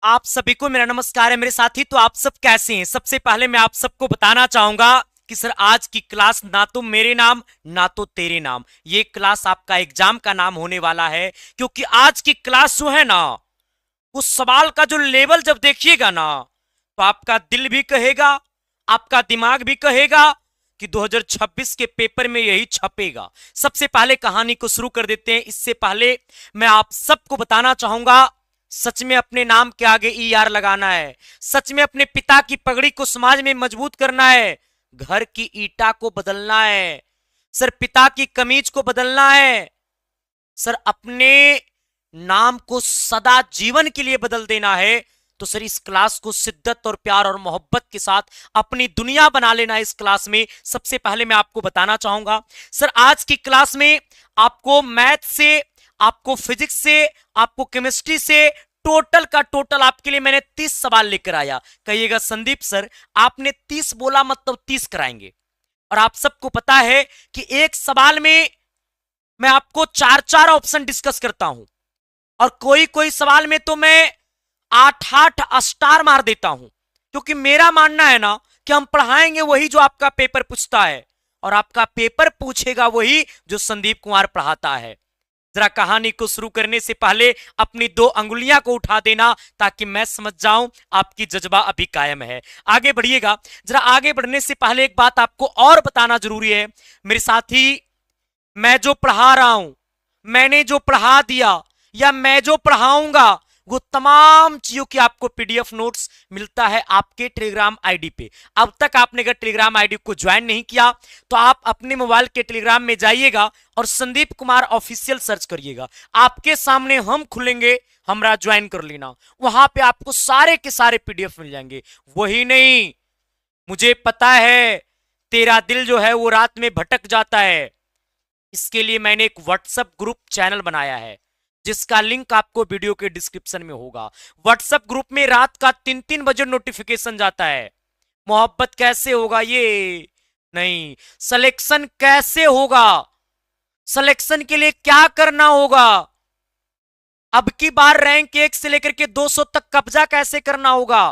आप सभी को मेरा नमस्कार है मेरे साथी। तो आप सब कैसे हैं? सबसे पहले मैं आप सबको बताना चाहूंगा कि सर आज की क्लास ना तो मेरे नाम ना तो तेरे नाम, ये क्लास आपका एग्जाम का नाम होने वाला है। क्योंकि आज की क्लास जो है ना, उस सवाल का जो लेवल जब देखिएगा ना, तो आपका दिल भी कहेगा, आपका दिमाग भी कहेगा कि 2026 के पेपर में यही छपेगा। सबसे पहले कहानी को शुरू कर देते हैं। इससे पहले मैं आप सबको बताना चाहूंगा, सच में अपने नाम के आगे ई आर लगाना है। सच में अपने पिता की पगड़ी को समाज में मजबूत करना है। घर की ईटा को बदलना है सर, पिता की कमीज को बदलना है सर, अपने नाम को सदा जीवन के लिए बदल देना है। तो सर इस क्लास को शिद्दत और प्यार और मोहब्बत के साथ अपनी दुनिया बना लेना है। इस क्लास में सबसे पहले मैं आपको बताना चाहूंगा सर, आज की क्लास में आपको मैथ से, आपको फिजिक्स से, आपको केमिस्ट्री से टोटल का टोटल आपके लिए मैंने 30 सवाल लेकर आया। कहिएगा संदीप सर आपने 30 बोला मतलब 30 कराएंगे। और आप सबको पता है कि एक सवाल में मैं आपको चार चार ऑप्शन डिस्कस करता हूं, और कोई कोई सवाल में तो मैं 8-8 स्टार मार देता हूं। क्योंकि मेरा मानना है ना कि हम पढ़ाएंगे वही जो आपका पेपर पूछता है, और आपका पेपर पूछेगा वही जो संदीप कुमार पढ़ाता है। जरा कहानी को शुरू करने से पहले अपनी 2 अंगुलियां को उठा देना ताकि मैं समझ जाऊं आपकी जज्बा अभी कायम है। आगे बढ़िएगा। जरा आगे बढ़ने से पहले एक बात आपको और बताना जरूरी है मेरे साथी। मैं जो पढ़ा रहा हूं, मैंने जो पढ़ा दिया या मैं जो पढ़ाऊंगा, वो तमाम चीजों की आपको पीडीएफ नोट्स मिलता है आपके टेलीग्राम आईडी पे। अब तक आपने अगर टेलीग्राम आईडी को ज्वाइन नहीं किया तो आप अपने मोबाइल के टेलीग्राम में जाइएगा और संदीप कुमार ऑफिशियल सर्च करिएगा। आपके सामने हम खुलेंगे, हमरा ज्वाइन कर लेना। वहां पे आपको सारे के सारे पीडीएफ मिल जाएंगे। वही नहीं, मुझे पता है तेरा दिल जो है वो रात में भटक जाता है। इसके लिए मैंने एक व्हाट्सएप ग्रुप चैनल बनाया है जिसका लिंक आपको वीडियो के डिस्क्रिप्शन में होगा। व्हाट्सएप ग्रुप में रात का 3-3 बजे नोटिफिकेशन जाता है। मोहब्बत कैसे होगा ये नहीं, सिलेक्शन कैसे होगा, सिलेक्शन के लिए क्या करना होगा, अब की बार रैंक 1 से लेकर के 200 तक कब्जा कैसे करना होगा,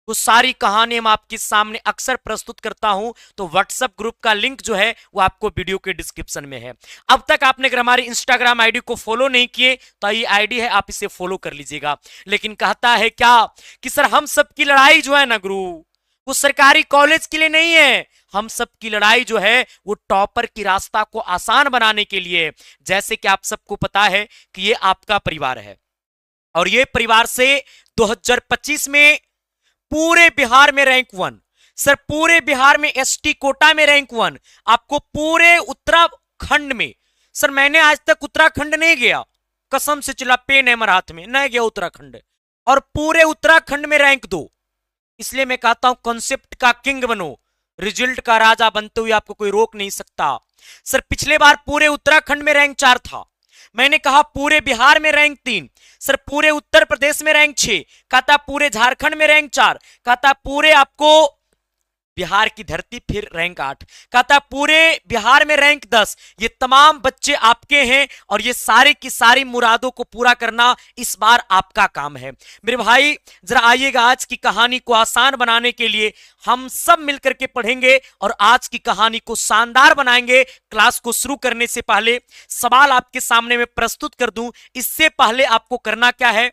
वो सारी कहानी हम आपके सामने अक्सर प्रस्तुत करता हूं। तो व्हाट्सएप ग्रुप का लिंक जो है वो आपको वीडियो के डिस्क्रिप्शन में है। अब तक आपने अगर हमारी इंस्टाग्राम आईडी को फॉलो नहीं किए तो ये आईडी है, आप इसे फॉलो कर लीजिएगा। लेकिन कहता है क्या कि सर हम सब की लड़ाई जो है ना गुरु, वो सरकारी कॉलेज के लिए नहीं है। हम सब की लड़ाई जो है वो टॉपर की रास्ता को आसान बनाने के लिए। जैसे कि आप सबको पता है कि ये आपका परिवार है, और ये परिवार से 2025 में पूरे बिहार में रैंक 1, सर पूरे बिहार में एसटी कोटा में रैंक 1, आपको पूरे उत्तराखंड में, सर मैंने आज तक उत्तराखंड नहीं गया, कसम से चिल्ला पेन है मेरे हाथ में, नहीं गया उत्तराखंड, और पूरे उत्तराखंड में रैंक 2। इसलिए मैं कहता हूं कॉन्सेप्ट का किंग बनो, रिजल्ट का राजा बनते हुए आपको कोई रोक नहीं सकता। सर पिछले बार पूरे उत्तराखंड में रैंक 4 था, मैंने कहा पूरे बिहार में रैंक 3, सर पूरे उत्तर प्रदेश में रैंक 6, कहता पूरे झारखंड में रैंक 4, कहता पूरे आपको बिहार की धरती फिर रैंक 8, कहता पूरे बिहार में रैंक 10। ये तमाम बच्चे आपके हैं और ये सारे की सारी मुरादों को पूरा करना इस बार आपका काम है। मेरे भाई जरा आइएगा, आज की कहानी को आसान बनाने के लिए हम सब मिलकर के पढ़ेंगे और आज की कहानी को शानदार बनाएंगे। क्लास को शुरू करने से पहले सवाल आपके सामने मैं प्रस्तुत कर दूं, इससे पहले आपको करना क्या है,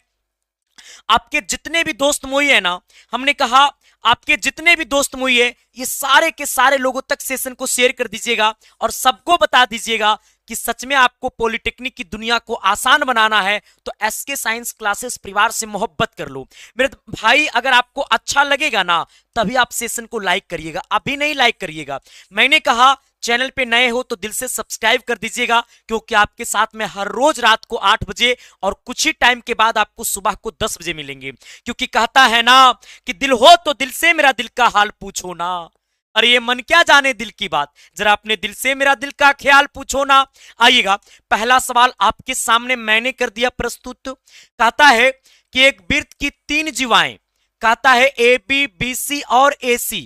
आपके जितने भी दोस्त मोई है ना, हमने कहा आपके जितने भी दोस्त मोई है ये सारे के सारे लोगों तक सेशन को शेयर कर दीजिएगा और सबको बता दीजिएगा कि सच में आपको पॉलिटेक्निक की दुनिया को आसान बनाना है तो एसके साइंस क्लासेस परिवार से मोहब्बत कर लो। मेरे भाई अगर आपको अच्छा लगेगा ना तभी आप सेशन को लाइक करिएगा, अभी नहीं लाइक करिएगा। मैंने कहा चैनल पे नए हो तो दिल से सब्सक्राइब कर दीजिएगा, क्योंकि आपके साथ में हर रोज रात को 8 बजे और कुछ ही टाइम के बाद आपको सुबह को 10 बजे मिलेंगे। क्योंकि कहता है ना कि दिल हो तो दिल से मेरा दिल का हाल पूछो ना। अरे ये मन क्या जाने दिल की बात, जरा अपने दिल से मेरा दिल का ख्याल पूछो ना। आइएगा, पहला सवाल आपके सामने मैंने कर दिया प्रस्तुत। कहता है कि एक वृत्त की 3 जीवाएं, कहता है ए बी बी सी और ए सी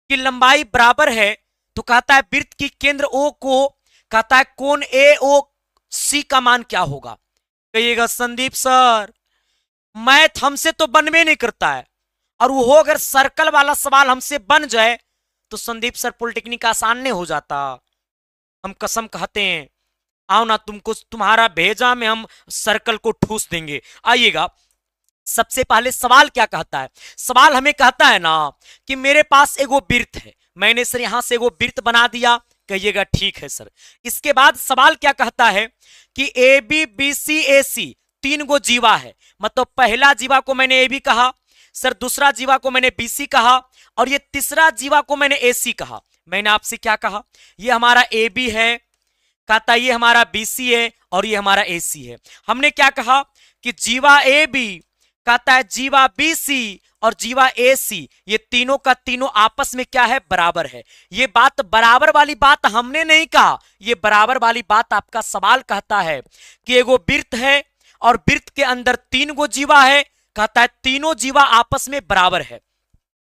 की लंबाई बराबर है, तो कहता है वृत्त की केंद्र ओ को, कहता है कोण ए ओ सी का मान क्या होगा। कहिएगा संदीप सर मैथ हमसे तो बनवे नहीं करता है, और वो अगर सर्कल वाला सवाल हमसे बन जाए तो संदीप सर पॉलिटेक्निक आसान नहीं हो जाता। हम कसम कहते हैं, आओ ना, तुमको तुम्हारा भेजा में हम सर्कल को ठूस देंगे। आइएगा, सबसे पहले सवाल क्या कहता है? सवाल हमें कहता है ना कि मेरे पास एगो वृत्त है, मैंने सर यहां से एगो वृत्त बना दिया, कहिएगा ठीक है सर। इसके बाद सवाल क्या कहता है कि ए बी बी सी ए सी तीन गो जीवा है, मतलब पहला जीवा को मैंने ए बी कहा सर, दूसरा जीवा को मैंने बी सी कहा, और ये तीसरा जीवा को मैंने ए सी कहा। मैंने आपसे क्या कहा? ये हमारा ए बी है, कहता ये हमारा बी सी है, और ये हमारा ए सी है। हमने क्या कहा कि जीवा ए बी, कहता है जीवा बी सी और जीवा ए सी, ये तीनों का तीनों आपस में क्या है? बराबर है। ये बात बराबर वाली बात हमने नहीं कहा, ये बराबर वाली बात आपका सवाल कहता है कि एगो वृत्त है और वृत्त के अंदर तीन गो जीवा है, कहता है तीनों जीवा आपस में बराबर है।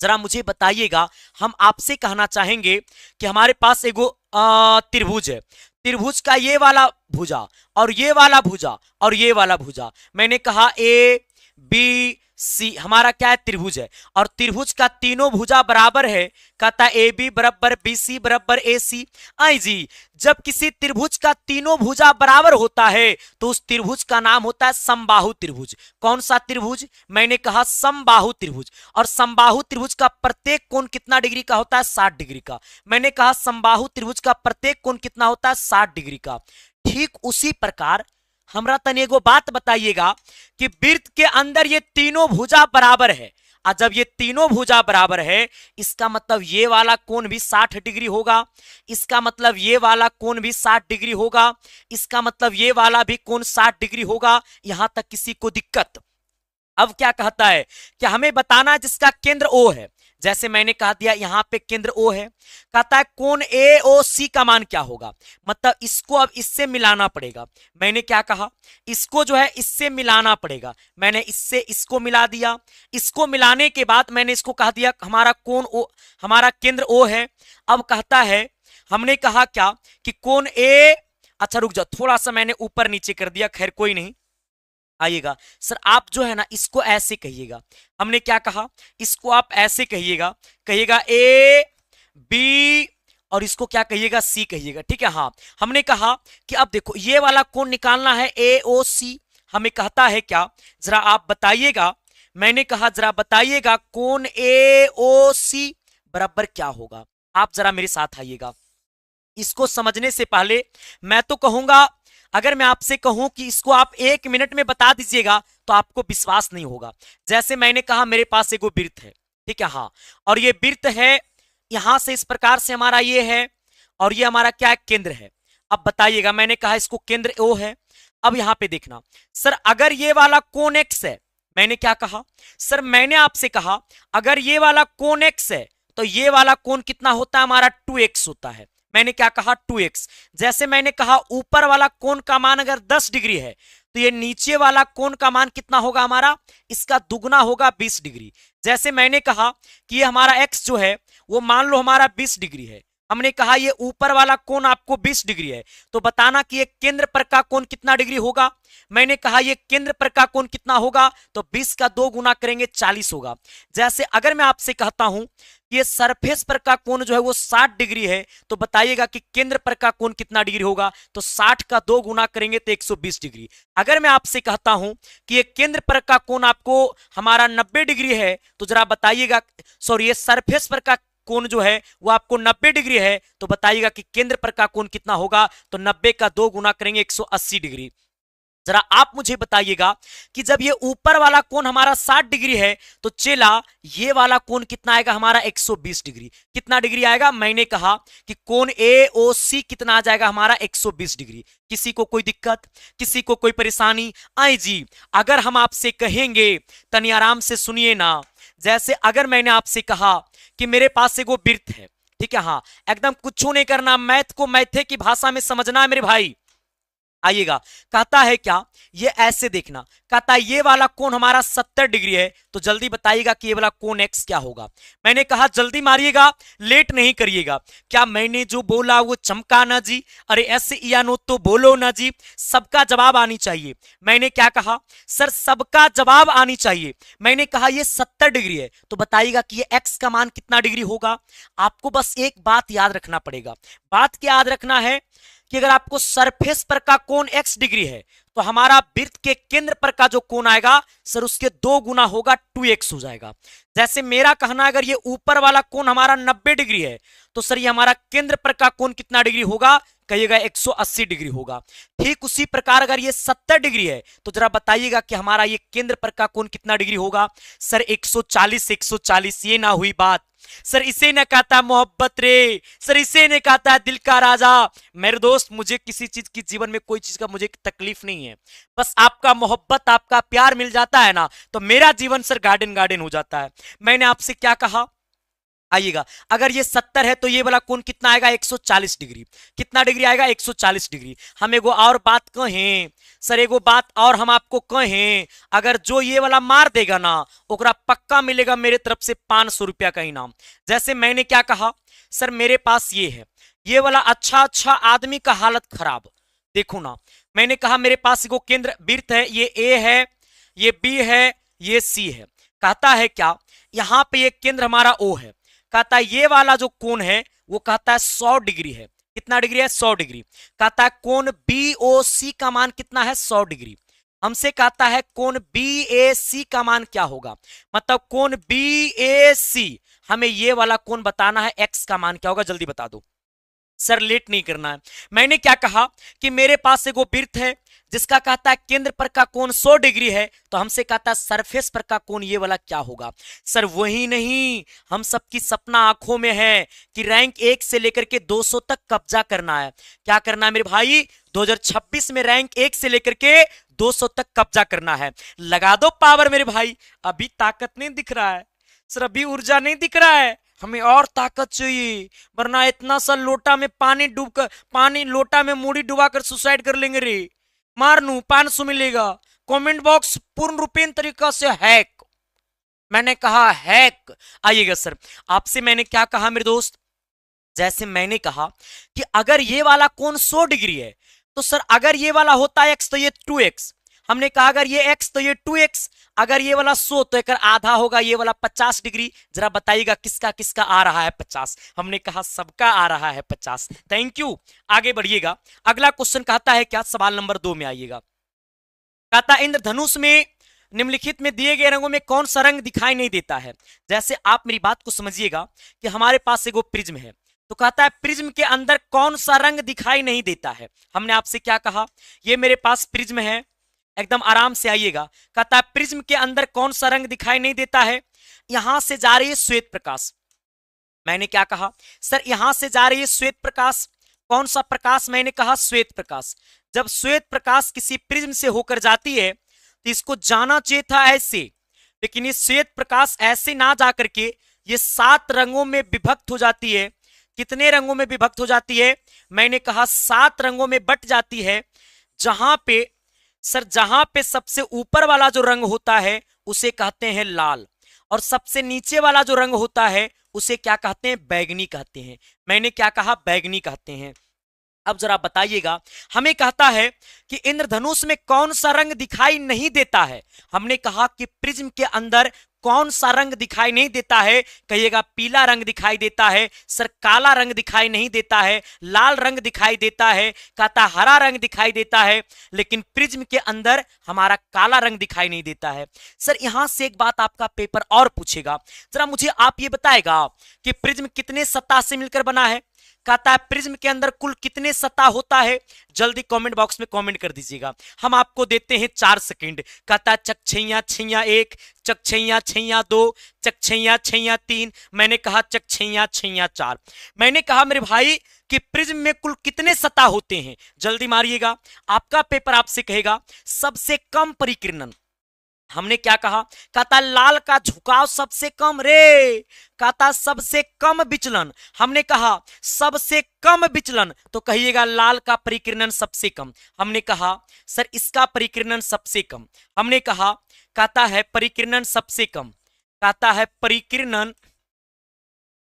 जरा मुझे बताइएगा, हम आपसे कहना चाहेंगे कि हमारे पास एगो त्रिभुज है, त्रिभुज का ये वाला भुजा और ये वाला भुजा और ये वाला भुजा, मैंने कहा ए बी सी हमारा क्या है? त्रिभुज है, और त्रिभुज का तीनों भुजा बराबर है, कहता है ए बी बराबर बी सी बराबर ए सी। आई जी, जब किसी त्रिभुज का तीनों भुजा बराबर होता है तो उस त्रिभुज का नाम होता है समबाहु त्रिभुज। कौन सा त्रिभुज? मैंने कहा समबाहु त्रिभुज। और समबाहु त्रिभुज का प्रत्येक कोण कितना डिग्री का होता है? 60 डिग्री का। मैंने कहा समबाहु त्रिभुज का प्रत्येक कोण कितना होता है? 60 डिग्री का। ठीक उसी प्रकार हमरा तनी एगो बात बताइएगा कि वृत्त के अंदर ये तीनों भुजा बराबर है, और जब ये तीनों भुजा बराबर है, इसका मतलब ये वाला कोण भी 60 डिग्री होगा, इसका मतलब ये वाला कोण भी 60 डिग्री होगा, इसका मतलब ये वाला भी कोण 60 डिग्री होगा। यहां तक किसी को दिक्कत? अब क्या कहता है कि हमें बताना है जिसका केंद्र O है। जैसे मैंने कहा दिया यहां पे केंद्र O है, कहता है कोण AOC का मान क्या होगा? मतलब इसको अब इससे मिलाना पड़ेगा। मैंने क्या कहा? इसको जो है इससे मिलाना पड़ेगा। मैंने इससे इसको मिला दिया, इसको मिलाने के बाद मैंने इसको कहा दिया हमारा कोण O, हमारा केंद्र O है। अब कहता है, हमने कहा क्या कि कोण A, अच्छा रुक जाओ, थोड़ा सा मैंने ऊपर नीचे कर दिया, खैर कोई नहीं। आइएगा सर, आप जो है ना इसको ऐसे कहिएगा। हमने क्या कहा? इसको आप ऐसे कहिएगा, कहिएगा ए बी, और इसको क्या कहिएगा? सी कहिएगा, ठीक है। हाँ, हमने कहा कि अब देखो ये वाला कोण निकालना है ए ओ सी। हमें कहता है क्या? जरा आप बताइएगा। मैंने कहा जरा बताइएगा कोण ए ओ सी बराबर क्या होगा? आप जरा मेरे साथ आइएगा। इसको समझने से पहले मैं तो कहूंगा, अगर मैं आपसे कहूं कि इसको आप 1 मिनट में बता दीजिएगा तो आपको विश्वास नहीं होगा। जैसे मैंने कहा मेरे पास एगो वृत्त है, ठीक है, हाँ, और ये वृत्त है, यहां से इस प्रकार से हमारा ये है, और ये हमारा क्या है? केंद्र है। अब बताइएगा, मैंने कहा इसको केंद्र O है। अब यहां पे देखना सर, अगर ये वाला कोण X है, मैंने क्या कहा सर? मैंने आपसे कहा अगर ये वाला कोण X है तो ये वाला कोण कितना होता है? हमारा 2x होता है। मैंने क्या कहा? 2x। जैसे मैंने कहा ऊपर वाला कोण का मान अगर 10 डिग्री है तो ये नीचे वाला कोण का मान कितना होगा? हमारा इसका दुगना होगा, 20 डिग्री। जैसे मैंने कहा कि ये हमारा x जो है वो मान लो हमारा 20 डिग्री है, हमने कहा ये ऊपर वाला कोण आपको 20 डिग्री है, तो बताना कि ये केंद्र पर का कोण कितना डिग्री होगा? मैंने कहा ये केंद्र पर का कोण कितना होगा? तो 20 का 2 गुना करेंगे 40 होगा। जैसे अगर मैं आपसे कहता हूं कि ये सरफेस पर का कोण जो है वो 60 डिग्री है, तो बताइएगा कि केंद्र पर का कोण कितना डिग्री होगा? तो 60 का 2 गुना करेंगे तो 120 डिग्री। अगर मैं आपसे कहता हूं कि ये केंद्र पर का कोण आपको हमारा 90 डिग्री है, तो जरा बताइएगा, सॉरी, ये सरफेस पर का कोण जो है वो आपको 90 डिग्री है, तो बताइएगा कि केंद्र पर का कोण कितना होगा? तो 90 का 2 गुना करेंगे 180 डिग्री। जरा आप मुझे बताइएगा कि जब ये ऊपर वाला कोण हमारा 60 डिग्री है तो चेला ये वाला कोण कितना आएगा? हमारा 120 डिग्री। कितना डिग्री आएगा? मैंने कहा कि कोण AOC कितना आ जाएगा? हमारा 120 डिग्री। किसी को कोई दिक्कत? किसी को कोई परेशानी? आई जी, अगर हम आपसे कहेंगे, तनी आराम से सुनिए ना, जैसे अगर मैंने आपसे कहा कि मेरे पास एगो वृत्त है, ठीक है, हाँ, एकदम कुछ नहीं करना, मैथ को मैथे की भाषा में समझना है मेरे भाई। आइएगा, कहता है क्या, ये ऐसे देखना, कहता है ये वाला कोण हमारा 70 डिग्री है, तो जल्दी बताइएगा कि ये वाला कोण x क्या होगा। मैंने कहा जल्दी मारिएगा, लेट नहीं करिएगा। क्या मैंने जो बोला वो चमका ना जी? अरे ऐसे या नो तो बोलो ना जी, सबका जवाब आनी चाहिए। मैंने क्या कहा सर, सबका जवाब आनी चाहिए। मैंने कहा ये 70 डिग्री है, तो बताइएगा कि ये x का मान कितना डिग्री होगा। आपको बस एक बात याद रखना पड़ेगा। बात क्या याद रखना है कि अगर आपको सरफेस पर का कोण x डिग्री है, तो हमारा वृत्त के केंद्र पर का जो कोण आएगा सर उसके 2 गुना होगा, 2x हो जाएगा। जैसे मेरा कहना, अगर ये ऊपर वाला कोण हमारा 90 डिग्री है, तो सर ये हमारा केंद्र पर का कोण कितना डिग्री होगा? कहिएगा 180 डिग्री होगा। ठीक उसी प्रकार अगर ये 70 डिग्री है, तो जरा बताइएगा कि हमारा ये केंद्र पर का कोण कितना डिग्री होगा? सर 140, 140। ये ना हुई बात सर, इसे न कहता मोहब्बत रे, सर इसे ने कहता दिल का राजा। मेरे दोस्त, मुझे किसी चीज की जीवन में कोई चीज का मुझे तकलीफ नहीं है, बस आपका मोहब्बत, आपका प्यार मिल जाता है ना, तो मेरा जीवन सर गार्डन गार्डन हो जाता है। मैंने आपसे क्या कहा? आइएगा, अगर ये 70 है तो ये वाला कोण कितना आएगा? 140 डिग्री। कितना डिग्री आएगा? 140 डिग्री। हम एगो और बात कहें सर, एगो बात और हम आपको कहें, अगर जो ये वाला मार देगा ना, ओकरा पक्का मिलेगा मेरे तरफ से 500 रुपया का इनाम। जैसे मैंने क्या कहा सर, मेरे पास ये है, ये वाला अच्छा अच्छा आदमी का हालत खराब, देखो ना। मैंने कहा मेरे पास एगो केंद्र वृत्त है, ये ए है, ये बी है, ये सी है। कहता है क्या, यहां पे ये केंद्र हमारा ओ है। कहता है ये वाला जो कोण है वो कहता है 100 डिग्री है। कितना डिग्री है? 100 डिग्री। कहता है कोण BOC का मान कितना है? 100 डिग्री। हमसे कहता है कोण BAC का मान क्या होगा? मतलब कोण BAC, हमें ये वाला कोण बताना है, x का मान क्या होगा? जल्दी बता दो सर, लेट नहीं करना है। मैंने क्या कहा कि मेरे पास एगो वृत्त है जिसका कहता है केंद्र पर का कोण 100 डिग्री है, तो हमसे कहता है सरफेस पर का कोण ये वाला क्या होगा? सर वही नहीं, हम सबकी सपना आंखों में है कि रैंक 1 से लेकर के 200 तक कब्जा करना है। क्या करना है मेरे भाई? 2026 में रैंक 1 से लेकर के 200 तक कब्जा करना है। लगा दो पावर मेरे भाई। अभी ताकत नहीं दिख रहा है सर, अभी ऊर्जा नहीं दिख रहा है, हमें और ताकत चाहिए, वरना इतना सा लोटा में पानी डूबकर, पानी लोटा में मूड़ी डुबाकर सुसाइड कर लेंगे रे। मारनू 500 मिलेगा। कमेंट बॉक्स पूर्ण रूपेण तरीका से हैक। मैंने कहा हैक। आइएगा सर, आपसे मैंने क्या कहा मेरे दोस्त? जैसे मैंने कहा कि अगर ये वाला कोण 100 डिग्री है, तो सर अगर ये वाला होता है x तो ये 2x। हमने कहा अगर ये x तो ये 2x। अगर ये वाला 100 तो एक आधा होगा, ये वाला 50 डिग्री। जरा बताइएगा किसका किसका आ रहा है 50? हमने कहा सबका आ रहा है 50। Thank you. आगे बढ़िएगा। अगला क्वेश्चन कहता है क्या? सवाल नंबर 2 में आइएगा। कहता है इंद्रधनुष में निम्नलिखित में दिए गए रंगों में कौन सा रंग दिखाई नहीं देता है? जैसे आप मेरी बात को समझिएगा कि हमारे पास एगो प्रिज्म है, तो कहता है प्रिज्म के अंदर कौन सा रंग दिखाई नहीं देता है? हमने आपसे क्या कहा? ये मेरे पास प्रिज्म है, एकदम आराम से आइएगा। कहता है प्रिज्म के अंदर कौन सा रंग दिखाई नहीं देता है? यहां से जा रही है श्वेत प्रकाश। मैंने क्या कहा सर? यहां से जा रही है श्वेत प्रकाश। कौन सा प्रकाश? मैंने कहा श्वेत प्रकाश। जब श्वेत प्रकाश किसी प्रिज्म से होकर जाती है तो इसको जाना चाहिए था ऐसे, लेकिन ये श्वेत प्रकाश ऐसे ना जाकर के ये 7 रंगों में विभक्त हो जाती है। कितने रंगों में विभक्त हो जाती है? मैंने कहा 7 रंगों में बट जाती है। जहां पे सर, जहां पे सबसे ऊपर वाला जो रंग होता है उसे कहते हैं लाल, और सबसे नीचे वाला जो रंग होता है उसे क्या कहते हैं? बैगनी कहते हैं। मैंने क्या कहा? बैगनी कहते हैं। अब जरा बताइएगा, हमें कहता है कि इंद्रधनुष में कौन सा रंग दिखाई नहीं देता है? हमने कहा कि प्रिज्म के अंदर कौन सा रंग दिखाई नहीं देता है? कहिएगा पीला रंग दिखाई देता है सर, काला रंग दिखाई नहीं देता है, लाल रंग दिखाई देता है, कहता हरा रंग दिखाई देता है, लेकिन प्रिज्म के अंदर हमारा काला रंग दिखाई नहीं देता है। सर यहां से एक बात आपका पेपर और पूछेगा, जरा मुझे आप ये बताएगा कि प्रिज्म कितने सतह से मिलकर बना है? कहता है प्रिज्म के अंदर कुल कितने सतह होता है? जल्दी कमेंट बॉक्स में कमेंट कर दीजिएगा। हम आपको देते हैं 4 सेकंड। कहता है चक छैया छैया 1, चक छैया छैया 2, चक छैया छैया 3। मैंने कहा चक छैया छैया 4। मैंने कहा मेरे भाई कि प्रिज्म में कुल कितने सतह होते हैं? जल्दी मारिएगा। आपका पेपर आपसे कहेगा सबसे कम परिकिरणन, हमने क्या कहा? कहता लाल का झुकाव सबसे कम रे, कहता सबसे कम विचलन। हमने कहा सबसे कम विचलन, तो कहिएगा लाल का परिकिरणन सबसे कम। हमने कहा सर इसका परिकिरणन सबसे कम। हमने कहा कहता है परिकिरणन सबसे कम, कहता है परिकिरणन,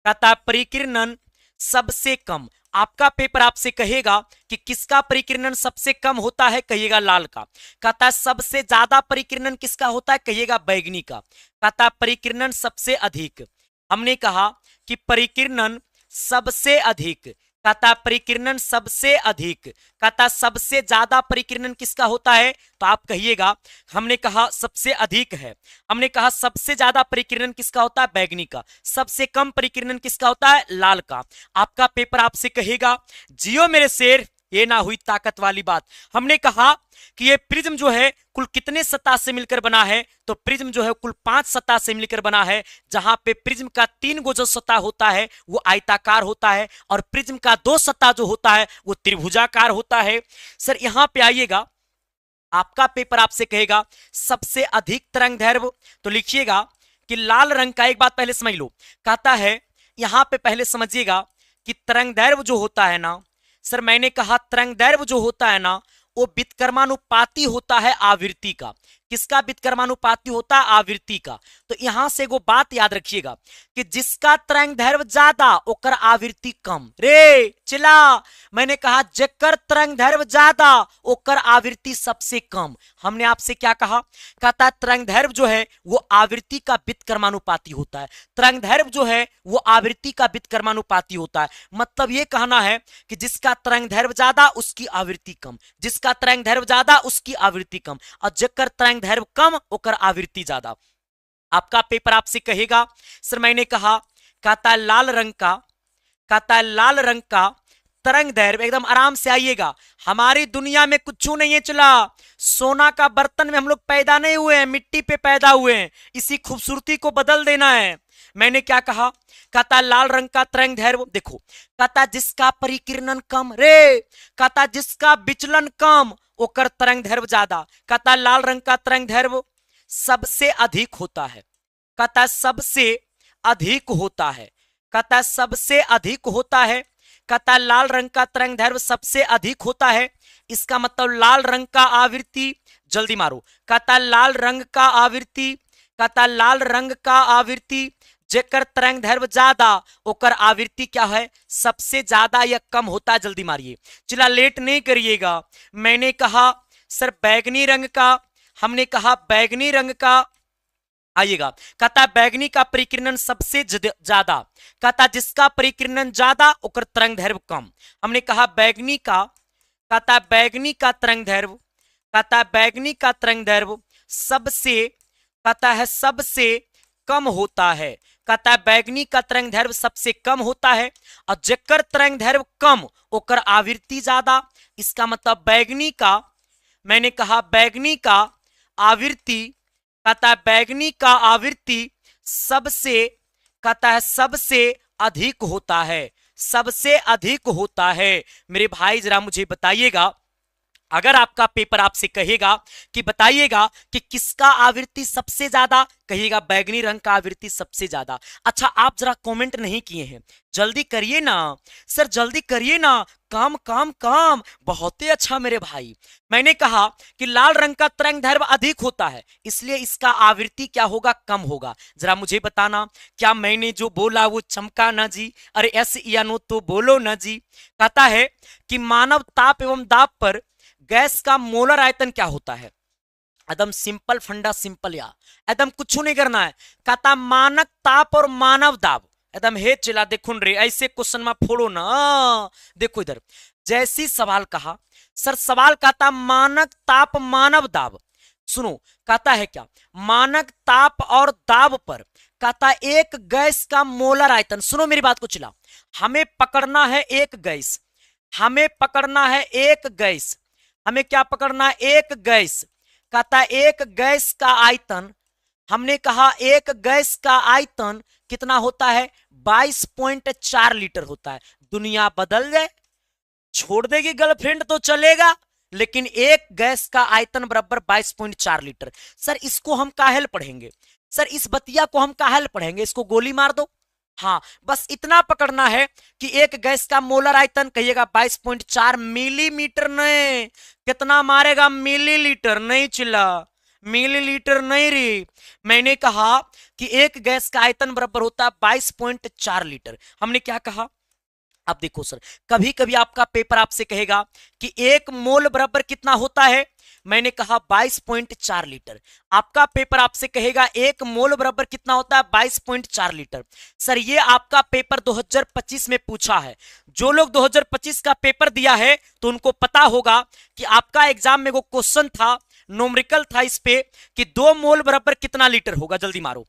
कहता परिकिरणन सबसे कम। आपका पेपर आपसे कहेगा कि किसका परिकिरणन सबसे कम होता है, कहिएगा लाल का। कहता है सबसे ज्यादा परिकिरणन किसका होता है, कहिएगा बैगनी का। कहता परिकिरणन सबसे अधिक। हमने कहा कि परिकिरणन सबसे अधिक, कहता परिकिरणन सबसे अधिक। कहता सबसे ज्यादा परिकिरणन किसका होता है, तो आप कहिएगा, हमने कहा सबसे अधिक है। हमने कहा सबसे ज्यादा परिकिरणन किसका होता है, बैगनी का। सबसे कम परिकिरणन किसका होता है, लाल का। आपका पेपर आपसे कहेगा जियो मेरे शेर, ये ना हुई ताकत वाली बात। हमने कहा कि ये प्रिज्म जो है कुल कितने सतह से मिलकर बना है, तो प्रिज्म जो है कुल 5 सतह से मिलकर बना है, जहां पे प्रिज्म का 3 गो जो सतह होता है वो आयताकार होता है, और प्रिज्म का 2 सतह जो होता है वो त्रिभुजाकार होता है। सर यहां पे आइएगा, आपका पेपर आपसे कहेगा सबसे अधिक तरंग दैर्घ्य, तो लिखिएगा कि लाल रंग का, एक बात पहले समझ लो, कहता है यहां पे पहले समझिएगा कि तरंग दैर्घ्य जो होता है ना, सर मैंने कहा तरंग दैर्घ्य जो होता है ना वो व्युत्क्रमानुपाती होता है आवृत्ति का। किसका व्युत्क्रमानुपाती होता है, आवृत्ति का। तो यहां से वो बात याद रखिएगा कि जिसका तरंग दैर्घ्य ज्यादा ओकर आवृत्ति कम रे। चिल्ला, मैंने कहा जेकर तरंग दैर्घ्य ज्यादा ओकर आवृत्ति सबसे कम। हमने आपसे क्या कहा, कहता तरंग दैर्घ्य जो है वो आवृत्ति का व्युत्क्रमानुपाती होता है। तरंग दैर्घ्य जो है वो आवृत्ति का व्युत्क्रमानुपाती होता है। मतलब ये कहना है कि जिसका तरंग दैर्घ्य ज्यादा उसकी आवृत्ति कम, जिसका तरंग दैर्घ्य ज्यादा उसकी आवृत्ति कम, और जेकर तरंग दैर्घ्य कम ओकर आवृत्ति ज्यादा। आपका पेपर आपसे कहेगा सर मैंने कहा, कहता लाल रंग का, कहता लाल रंग का तरंग दैर्घ्य, एकदम आराम से आइएगा, हमारी दुनिया में कुछ नहीं है। चला, सोना का बर्तन में हम लोग पैदा नहीं हुए हैं, मिट्टी पे पैदा हुए हैं, इसी खूबसूरती को बदल देना है। मैंने क्या कहा, कहता लाल रंग का तरंग दैर्घ्य, देखो कहता जिसका परिकिरणन कम रे, कहता जिसका विचलन कम ओकर तरंग दैर्घ्य ज्यादा। कहता लाल रंग का तरंग दैर्घ्य सबसे अधिक होता है, कहता सबसे अधिक होता है, कहता सबसे अधिक होता है। कहता लाल रंग का तरंग दैर्घ्य सबसे अधिक होता है, इसका मतलब लाल रंग का आवृत्ति, जल्दी मारो, कहता लाल रंग का आवृत्ति, कहता लाल रंग का आवृत्ति जेकर तरंग दैर्घ्य ज्यादा ओकर आवृत्ति क्या है, सबसे ज्यादा या कम होता है। जल्दी मारिए, चला लेट नहीं करिएगा। मैंने कहा सर बैगनी रंग का, हमने कहा बैगनी रंग का, आइएगा, कहता बैगनी का परिकिरणन सबसे ज्यादा, कहता जिसका परिकिरणन ज्यादा ओकर तरंग दैर्घ्य कम। हमने कहा बैगनी का, कहता बैगनी का तरंग दैर्घ्य, कहता बैगनी का तरंग दैर्घ्य सबसे, कहता है सबसे कम होता है, कहता है बैगनी का तरंग दैर्घ्य सबसे कम होता है, और जेकर तरंग दैर्घ्य कम ओकर आवृत्ति ज्यादा। इसका मतलब बैगनी का, मैंने कहा बैगनी का आवृत्ति, कहता है बैगनी का आवृत्ति सबसे, कहता है सबसे अधिक होता है, सबसे अधिक होता है। मेरे भाई जरा मुझे बताइएगा, अगर आपका पेपर आपसे कहेगा कि बताइएगा कि किसका आवृत्ति सबसे ज्यादा, कहिएगा बैगनी रंग का आवृत्ति सबसे ज्यादा। अच्छा आप जरा कमेंट नहीं किए हैं, जल्दी करिए ना सर, जल्दी करिए ना, काम काम काम, बहुत ही अच्छा मेरे भाई। मैंने कहा कि लाल रंग का तरंग दैर्घ्य अधिक होता है, इसलिए इसका आवृत्ति क्या होगा, कम होगा। जरा मुझे बताना क्या मैंने जो बोला वो चमका ना जी, अरे यस या नो तो बोलो ना जी। कहता है कि मानव ताप एवं दाब पर गैस का मोलर आयतन क्या होता है, एकदम सिंपल फंडा, सिंपल या एकदम कुछ नहीं करना है। कहता मानक ताप और मानव दाब, एकदम हे चिल्ला देखो रे, ऐसे क्वेश्चन में फोड़ो ना, देखो इधर जैसी सवाल कहा, सर सवाल कहता मानक ताप मानव दाब, सुनो कहता है क्या, मानक ताप और दाब पर कहता एक गैस का मोलर आयतन, सुनो मेरी बात को चिल्ला, हमें पकड़ना है एक गैस, हमें पकड़ना है एक गैस, हमें क्या पकड़ना है, एक गैस। कहता एक गैस का आयतन, हमने कहा एक गैस का आयतन कितना होता है, 22.4 लीटर होता है। दुनिया बदल जाए, छोड़ देगी गर्लफ्रेंड तो चलेगा, लेकिन एक गैस का आयतन बराबर 22.4 लीटर। सर इसको हम काहेल पढ़ेंगे, सर इस बतिया को हम काहेल पढ़ेंगे, इसको गोली मार दो। हाँ बस इतना पकड़ना है कि एक गैस का मोलर आयतन कहिएगा 22.4 मिलीमीटर, नहीं कितना मारेगा, मिलीलीटर, नहीं चिल्ला, मिलीलीटर नहीं रे। मैंने कहा कि एक गैस का आयतन बराबर होता है 22.4 लीटर। हमने क्या कहा, अब देखो सर, कभी कभी आपका पेपर आपसे कहेगा कि एक मोल बराबर कितना होता है, मैंने कहा 22.4 लीटर। आपका पेपर आपसे कहेगा एक मोल बराबर कितना होता है, 22.4 लीटर। सर ये आपका पेपर 2025 में पूछा है। जो लोग 2025 का पेपर दिया है तो उनको पता होगा कि आपका एग्जाम में वो क्वेश्चन था, न्यूमेरिकल था इस पे, कि 2 मोल बराबर कितना लीटर होगा, जल्दी मारो।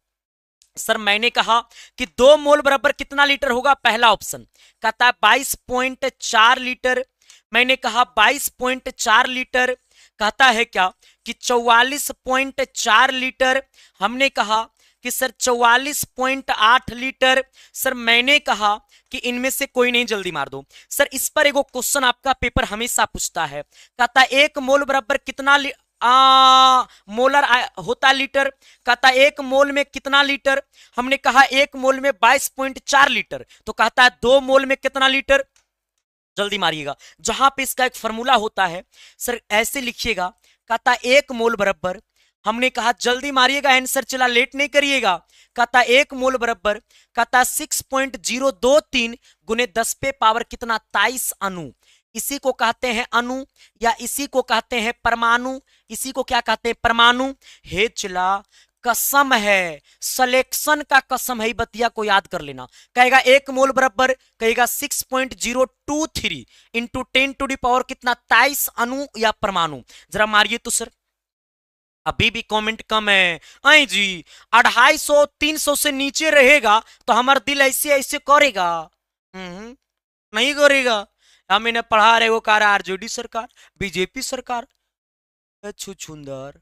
सर मैंने कहा कि 2 मोल बराबर कितना लीटर होगा, पहला ऑप्शन कहता है 22.4 लीटर। मैंने कहा 22.4 लीटर, कहता है क्या कि 44.4 लीटर। हमने कहा कि सर 44.8 लीटर। सर मैंने कहा कि इनमें से कोई नहीं, जल्दी मार दो। सर इस पर एगो क्वेश्चन आपका पेपर हमेशा पूछता है, कहता है एक मोल बराबर कितना मोलर होता लीटर, कहता एक मोल में कितना लीटर। हमने कहा एक मोल में 22.4 लीटर, तो कहता है 2 मोल में कितना लीटर, जल्दी मारिएगा। जहां पे इसका एक फॉर्मूला होता है सर ऐसे लिखिएगा, कहता एक मोल बराबर, हमने कहा जल्दी मारिएगा आंसर, चला लेट नहीं करिएगा। कहता एक मोल बराबर, कहता 6.023 गुने 10 पे पावर कितना, 23 अणु। इसी को कहते हैं अणु, या इसी को कहते हैं परमाणु। इसी को क्या कहते हैं, परमाणु। हे चिला कसम है, सिलेक्शन का कसम है, बतिया को याद कर लेना। कहेगा एक मोल बराबर, कहेगा 6.023 इंटू 10 टू दी पावर कितना, 23 अणु या परमाणु। जरा मारिए तो सर, अभी भी कमेंट कम है। आई जी 250 300 से नीचे रहेगा तो हमारा दिल ऐसे ऐसे करेगा, नहीं करेगा। हम इन्हें पढ़ा रहे वो कार आरजेडी सरकार, बीजेपी सरकार, छुछुंदर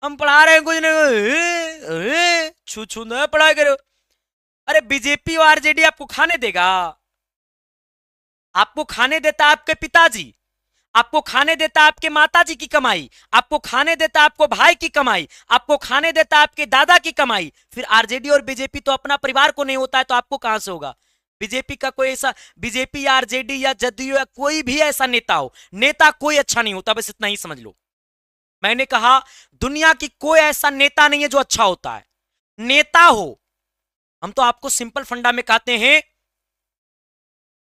हम पढ़ा रहे हैं कुछ नहीं, छुछुंदर पढ़ाई करो। अरे बीजेपी और आरजेडी आपको खाने देगा, आपको खाने देता आपके पिताजी, आपको खाने देता आपके माताजी की कमाई, आपको खाने देता आपको भाई की कमाई, आपको खाने देता आपके दादा की कमाई। फिर आरजेडी और बीजेपी तो अपना परिवार को नहीं होता है तो आपको कहां से होगा। बीजेपी का कोई ऐसा, बीजेपी या आरजेडी या जदयू या कोई भी ऐसा नेता हो, नेता कोई अच्छा नहीं होता, बस इतना ही समझ लो। मैंने कहा दुनिया की कोई ऐसा नेता नहीं है जो अच्छा होता है। नेता हो, हम तो आपको सिंपल फंडा में कहते हैं,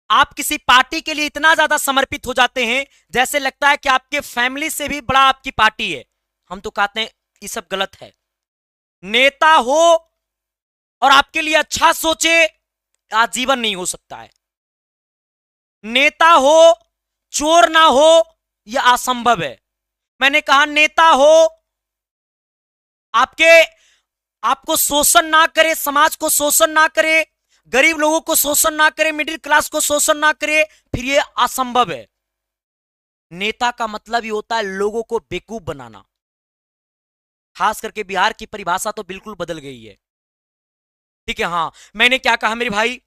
आप किसी पार्टी के लिए इतना ज्यादा समर्पित हो जाते हैं जैसे लगता है कि आपके फैमिली से भी बड़ा आपकी पार्टी है। हम तो कहते हैं ये सब गलत है। नेता हो और आपके लिए अच्छा सोचे, आजीवन नहीं हो सकता है। नेता हो चोर ना हो, यह असंभव है। मैंने कहा नेता हो आपको शोषण ना करे, समाज को शोषण ना करे, गरीब लोगों को शोषण ना करे, मिडिल क्लास को शोषण ना करे, फिर यह असंभव है। नेता का मतलब ही होता है लोगों को बेवकूफ बनाना। खास करके बिहार की परिभाषा तो बिल्कुल बदल गई है। ठीक है, हाँ मैंने क्या कहा मेरे भाई,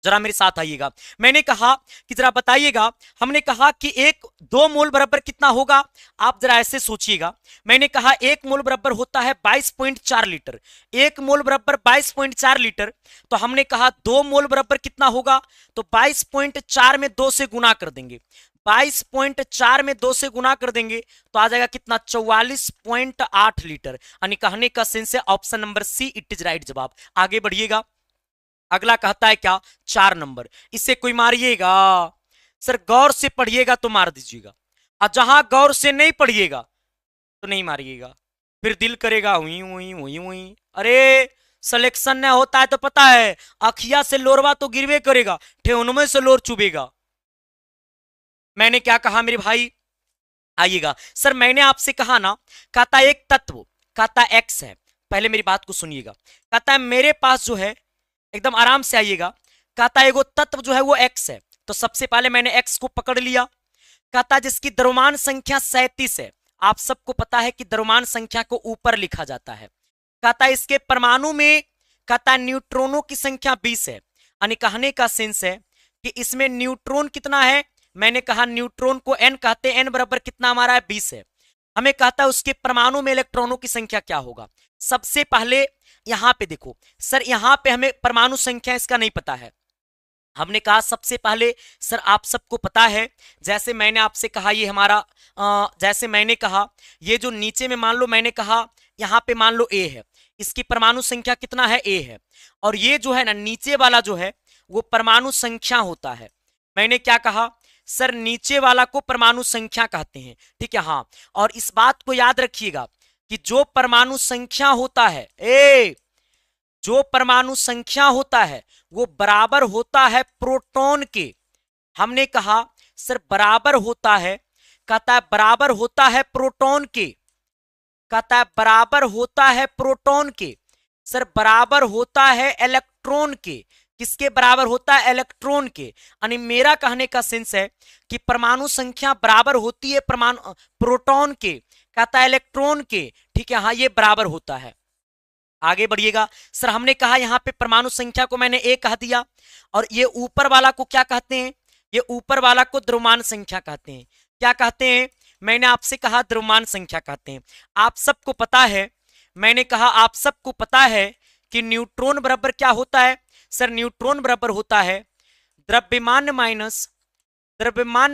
जरा मेरे साथ आइएगा। मैंने कहा कि जरा बताइएगा, हमने कहा कि 2 मोल बराबर कितना होगा, आप जरा ऐसे सोचिएगा। मैंने कहा 1 मोल बराबर होता है 22.4 लीटर, 1 मोल बराबर 22.4 लीटर। तो हमने कहा 2 मोल बराबर कितना होगा, तो 22.4 में 2 से गुना कर देंगे, 22.4 में 2 से गुना कर देंगे तो आ जाएगा कितना, 44.8 लीटर। यानी कहने का सेंस है option number see it is right जवाब। आगे बढ़िएगा, अगला कहता है क्या, 4 नंबर। इसे कोई मारिएगा सर, गौर से पढ़िएगा तो मार दीजिएगा, और जहां गौर से नहीं पढ़िएगा तो नहीं मारिएगा, फिर दिल करेगा हुई हुई हुई हुई। अरे सिलेक्शन न होता है तो पता है, अखिया से लोरवा तो गिरवे करेगा, ठेहुनमें से लोर चुभेगा। मैंने क्या कहा मेरे भाई, आइएगा सर, मैंने आपसे कहा ना, कहता एक तत्व, कहता एक्स है। पहले मेरी बात को सुनिएगा, कहता है मेरे पास जो है, एकदम आराम से आइएगा, कहता है एगो तत्व जो है वो एक्स है। तो सबसे पहले मैंने एक्स को पकड़ लिया। कहता जिसकी द्रव्यमान संख्या 37 है। आप सबको पता है कि द्रव्यमान संख्या को ऊपर लिखा जाता है। कहता इसके परमाणु में, कहता न्यूट्रॉनों की संख्या 20 है। यानी कहने का सेंस है कि इसमें न्यूट्रॉन कितना है, मैंने कहा न्यूट्रॉन को n कहते हैं, n बराबर कितना हमारा है 20 है। हमें कहता है उसके परमाणु में इलेक्ट्रॉनों की संख्या क्या होगा। सबसे पहले यहां पे देखो सर, यहां पे हमें परमाणु संख्या इसका नहीं पता है। हमने कहा सबसे पहले सर आप सबको पता है, जैसे मैंने आपसे कहा ये हमारा जैसे मैंने कहा ये जो नीचे में मान लो मैंने कहा यहाँ पे मान लो ए है, इसकी परमाणु संख्या कितना है ए है, और ये जो है ना नीचे वाला जो है वो परमाणु संख्या होता है। मैंने क्या कहा सर, नीचे वाला को परमाणु संख्या कहते हैं, ठीक है। हाँ, और इस बात को याद रखिएगा कि जो परमाणु संख्या होता है जो परमाणु संख्या होता है वो बराबर होता है प्रोटॉन के। हमने कहा सर बराबर होता है, कहता है बराबर होता है प्रोटॉन के, कहता है बराबर होता है प्रोटॉन के। सर बराबर होता है इलेक्ट्रॉन के। किसके बराबर होता है? इलेक्ट्रॉन के। यानी मेरा कहने का सेंस है कि परमाणु संख्या बराबर होती है परमाणु प्रोटॉन के, कहता है इलेक्ट्रॉन के, ठीक है। हाँ, ये बराबर होता है। आगे बढ़िएगा सर, हमने कहा यहां पे परमाणु संख्या को मैंने ए कह दिया, और ये ऊपर वाला को क्या कहते हैं? ये ऊपर वाला को द्रव्यमान संख्या कहते हैं। क्या कहते हैं? मैंने आपसे कहा द्रव्यमान संख्या कहते हैं। आप सबको पता है, मैंने कहा आप सबको पता है कि न्यूट्रॉन बराबर क्या होता है? सर न्यूट्रॉन बराबर होता है द्रव्यमान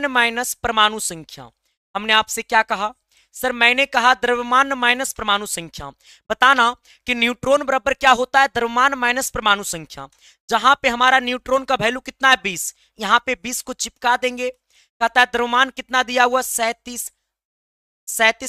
माइनस परमाणु संख्या। हमने आपसे क्या कहा सर? मैंने कहा द्रव्यमान माइनस परमाणु संख्या। बताना कि न्यूट्रॉन बराबर क्या होता है? द्रव्यमान माइनस परमाणु संख्या। जहां पे हमारा न्यूट्रॉन का वैल्यू कितना है 20, यहां पे 20 को चिपका देंगे। कहता है द्रव्यमान कितना दिया हुआ 37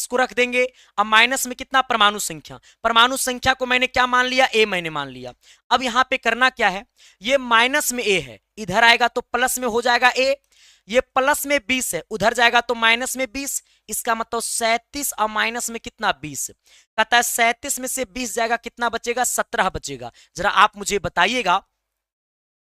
को रख देंगे। अब माइनस में कितना? परमाणु संख्या। परमाणु संख्या को मैंने क्या मान लिया? ए मैंने मान लिया। अब यहां पे करना क्या है, ये माइनस में ए है, इधर आएगा तो प्लस में हो जाएगा ए। ये प्लस में 20 है, उधर जाएगा तो माइनस में 20। इसका मतलब 37 और माइनस में कितना? 20। कहता है 37 में से 20 जाएगा, कितना बचेगा? 17 बचेगा। जरा आप मुझे बताइएगा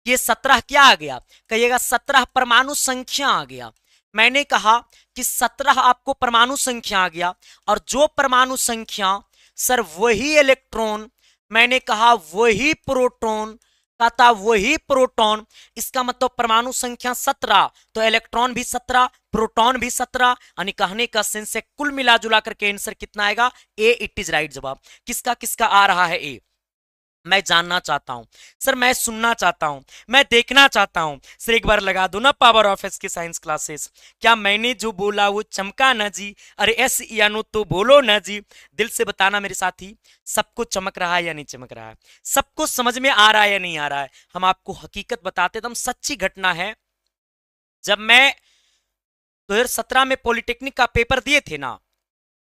ये 17 क्या आ गया? कहिएगा 17 परमाणु संख्या आ गया। मैंने कहा कि 17 आपको परमाणु संख्या आ गया, और जो परमाणु संख्या सर वही इलेक्ट्रॉन, मैंने कहा वही प्रोटॉन, कहता वही प्रोटॉन। इसका मतलब परमाणु संख्या 17 तो इलेक्ट्रॉन भी 17, प्रोटॉन भी 17। यानी कहने का सेंस है कुल मिला जुला करके आंसर कितना आएगा? ए। इट इज राइट जवाब। किसका किसका आ रहा है ए? मैं जानना चाहता हूं सर, मैं सुनना चाहता हूं, मैं देखना चाहता हूं। सर एक बार लगा दो ना पावर ऑफ एस की साइंस क्लासेस। क्या मैंने जो बोला वो चमका ना जी? अरे एस या नो तो बोलो ना जी। दिल से बताना मेरे साथी, सबको चमक रहा है या नहीं चमक रहा है? सबको समझ में आ रहा है या नहीं आ रहा है? हम आपको हकीकत बताते, एकदम सच्ची घटना है। जब मैं 2017 में पॉलिटेक्निक का पेपर दिए थे ना,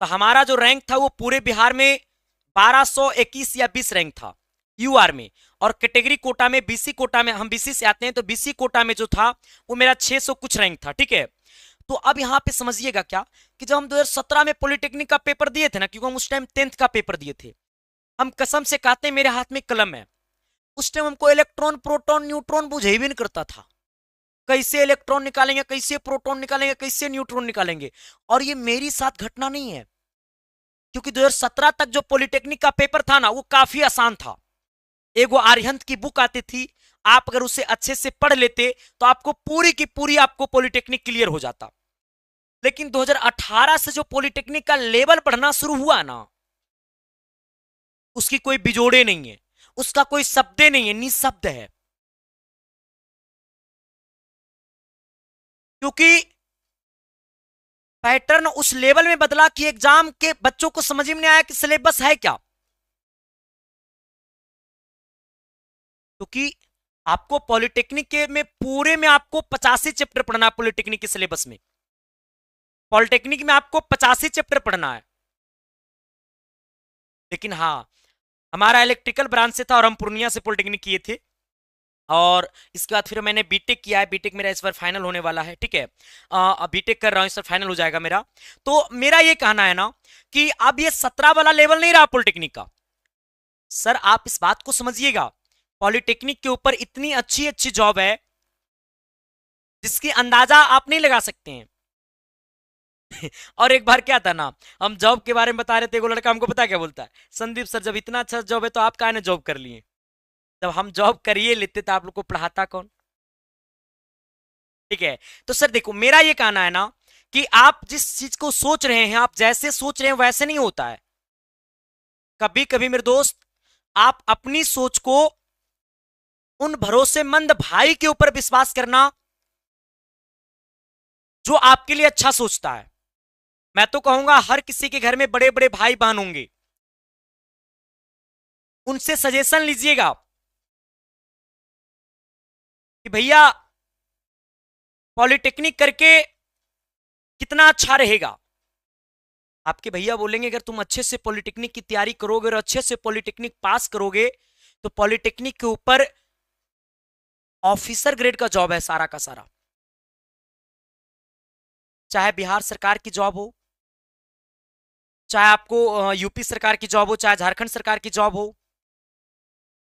तो हमारा जो रैंक था वो पूरे बिहार में 1221 या 20 रैंक था यूआर में, और कैटेगरी कोटा में बीसी कोटा में, हम बीसी से आते हैं तो बीसी कोटा में जो था वो मेरा 600 कुछ रैंक था, ठीक है। तो अब यहां पे समझिएगा क्या कि जब हम 2017 में पॉलिटेक्निक का पेपर दिए थे ना, क्योंकि हम उस टाइम 10th का पेपर दिए थे, हम कसम से कहते हैं मेरे हाथ में कलम है। उस टाइम हमको इलेक्ट्रॉन प्रोटॉन न्यूट्रॉन बुझे ही भी नहीं करता था। कैसे इलेक्ट्रॉन निकालेंगे, कैसे प्रोटॉन निकालेंगे, कैसे न्यूट्रॉन निकालेंगे। और ये मेरी साथ घटना नहीं है, क्योंकि 2017 तक जो पॉलिटेक्निक का पेपर था ना वो काफी आसान था। एगो आर्यहंत की बुक आती थी, आप अगर उसे अच्छे से पढ़ लेते तो आपको पूरी की पूरी आपको पॉलिटेक्निक क्लियर हो जाता। लेकिन 2018 से जो पॉलिटेक्निक का लेवल बढ़ना शुरू हुआ ना, उसकी कोई बिजोड़े नहीं है, उसका कोई शब्द नहीं है, निशब्द है। क्योंकि पैटर्न उस लेवल में बदला कि एग्जाम के बच्चों को समझ में नहीं आया कि सिलेबस है क्या। क्योंकि आपको पॉलिटेक्निक के में पूरे में आपको 85 चैप्टर पढ़ना है। पॉलिटेक्निक के सिलेबस में पॉलिटेक्निक में आपको 85 चैप्टर पढ़ना है। लेकिन हाँ, हमारा इलेक्ट्रिकल ब्रांच से था और हम पूर्णिया से पॉलिटेक्निक किए थे, और इसके बाद फिर मैंने बीटेक किया है। बीटेक मेरा इस बार फाइनल होने वाला है, ठीक है। बीटेक कर रहा हूं, इस बार फाइनल हो जाएगा मेरा। तो मेरा ये कहना है ना कि अब ये 17 वाला लेवल नहीं रहा पॉलिटेक्निक का। सर आप इस बात को समझिएगा, पॉलिटेक्निक के ऊपर इतनी अच्छी अच्छी जॉब है जिसकी अंदाजा आप नहीं लगा सकते हैं। और एक बार क्या था ना, हम जॉब के बारे में बता रहे थे, वो लड़का हमको पता क्या बोलता है, संदीप सर जब इतना अच्छा जॉब है तो आप काहे ना जॉब कर लिए। जब हम जॉब करिए लेते तो आप लोग को पढ़ाता कौन? ठीक है। तो सर देखो, मेरा ये कहना है ना कि आप जिस चीज को सोच रहे हैं, आप जैसे सोच रहे हैं वैसे नहीं होता है। कभी कभी मेरे दोस्त, आप अपनी सोच को उन भरोसेमंद भाई के ऊपर विश्वास करना जो आपके लिए अच्छा सोचता है। मैं तो कहूंगा हर किसी के घर में बड़े बड़े भाई बहन होंगे, उनसे सजेशन लीजिएगा कि भैया पॉलिटेक्निक करके कितना अच्छा रहेगा। आपके भैया बोलेंगे अगर तुम अच्छे से पॉलिटेक्निक की तैयारी करोगे और अच्छे से पॉलिटेक्निक पास करोगे तो पॉलिटेक्निक के ऊपर ऑफिसर ग्रेड का जॉब है सारा का सारा। चाहे बिहार सरकार की जॉब हो, चाहे आपको यूपी सरकार की जॉब हो, चाहे झारखंड सरकार की जॉब हो,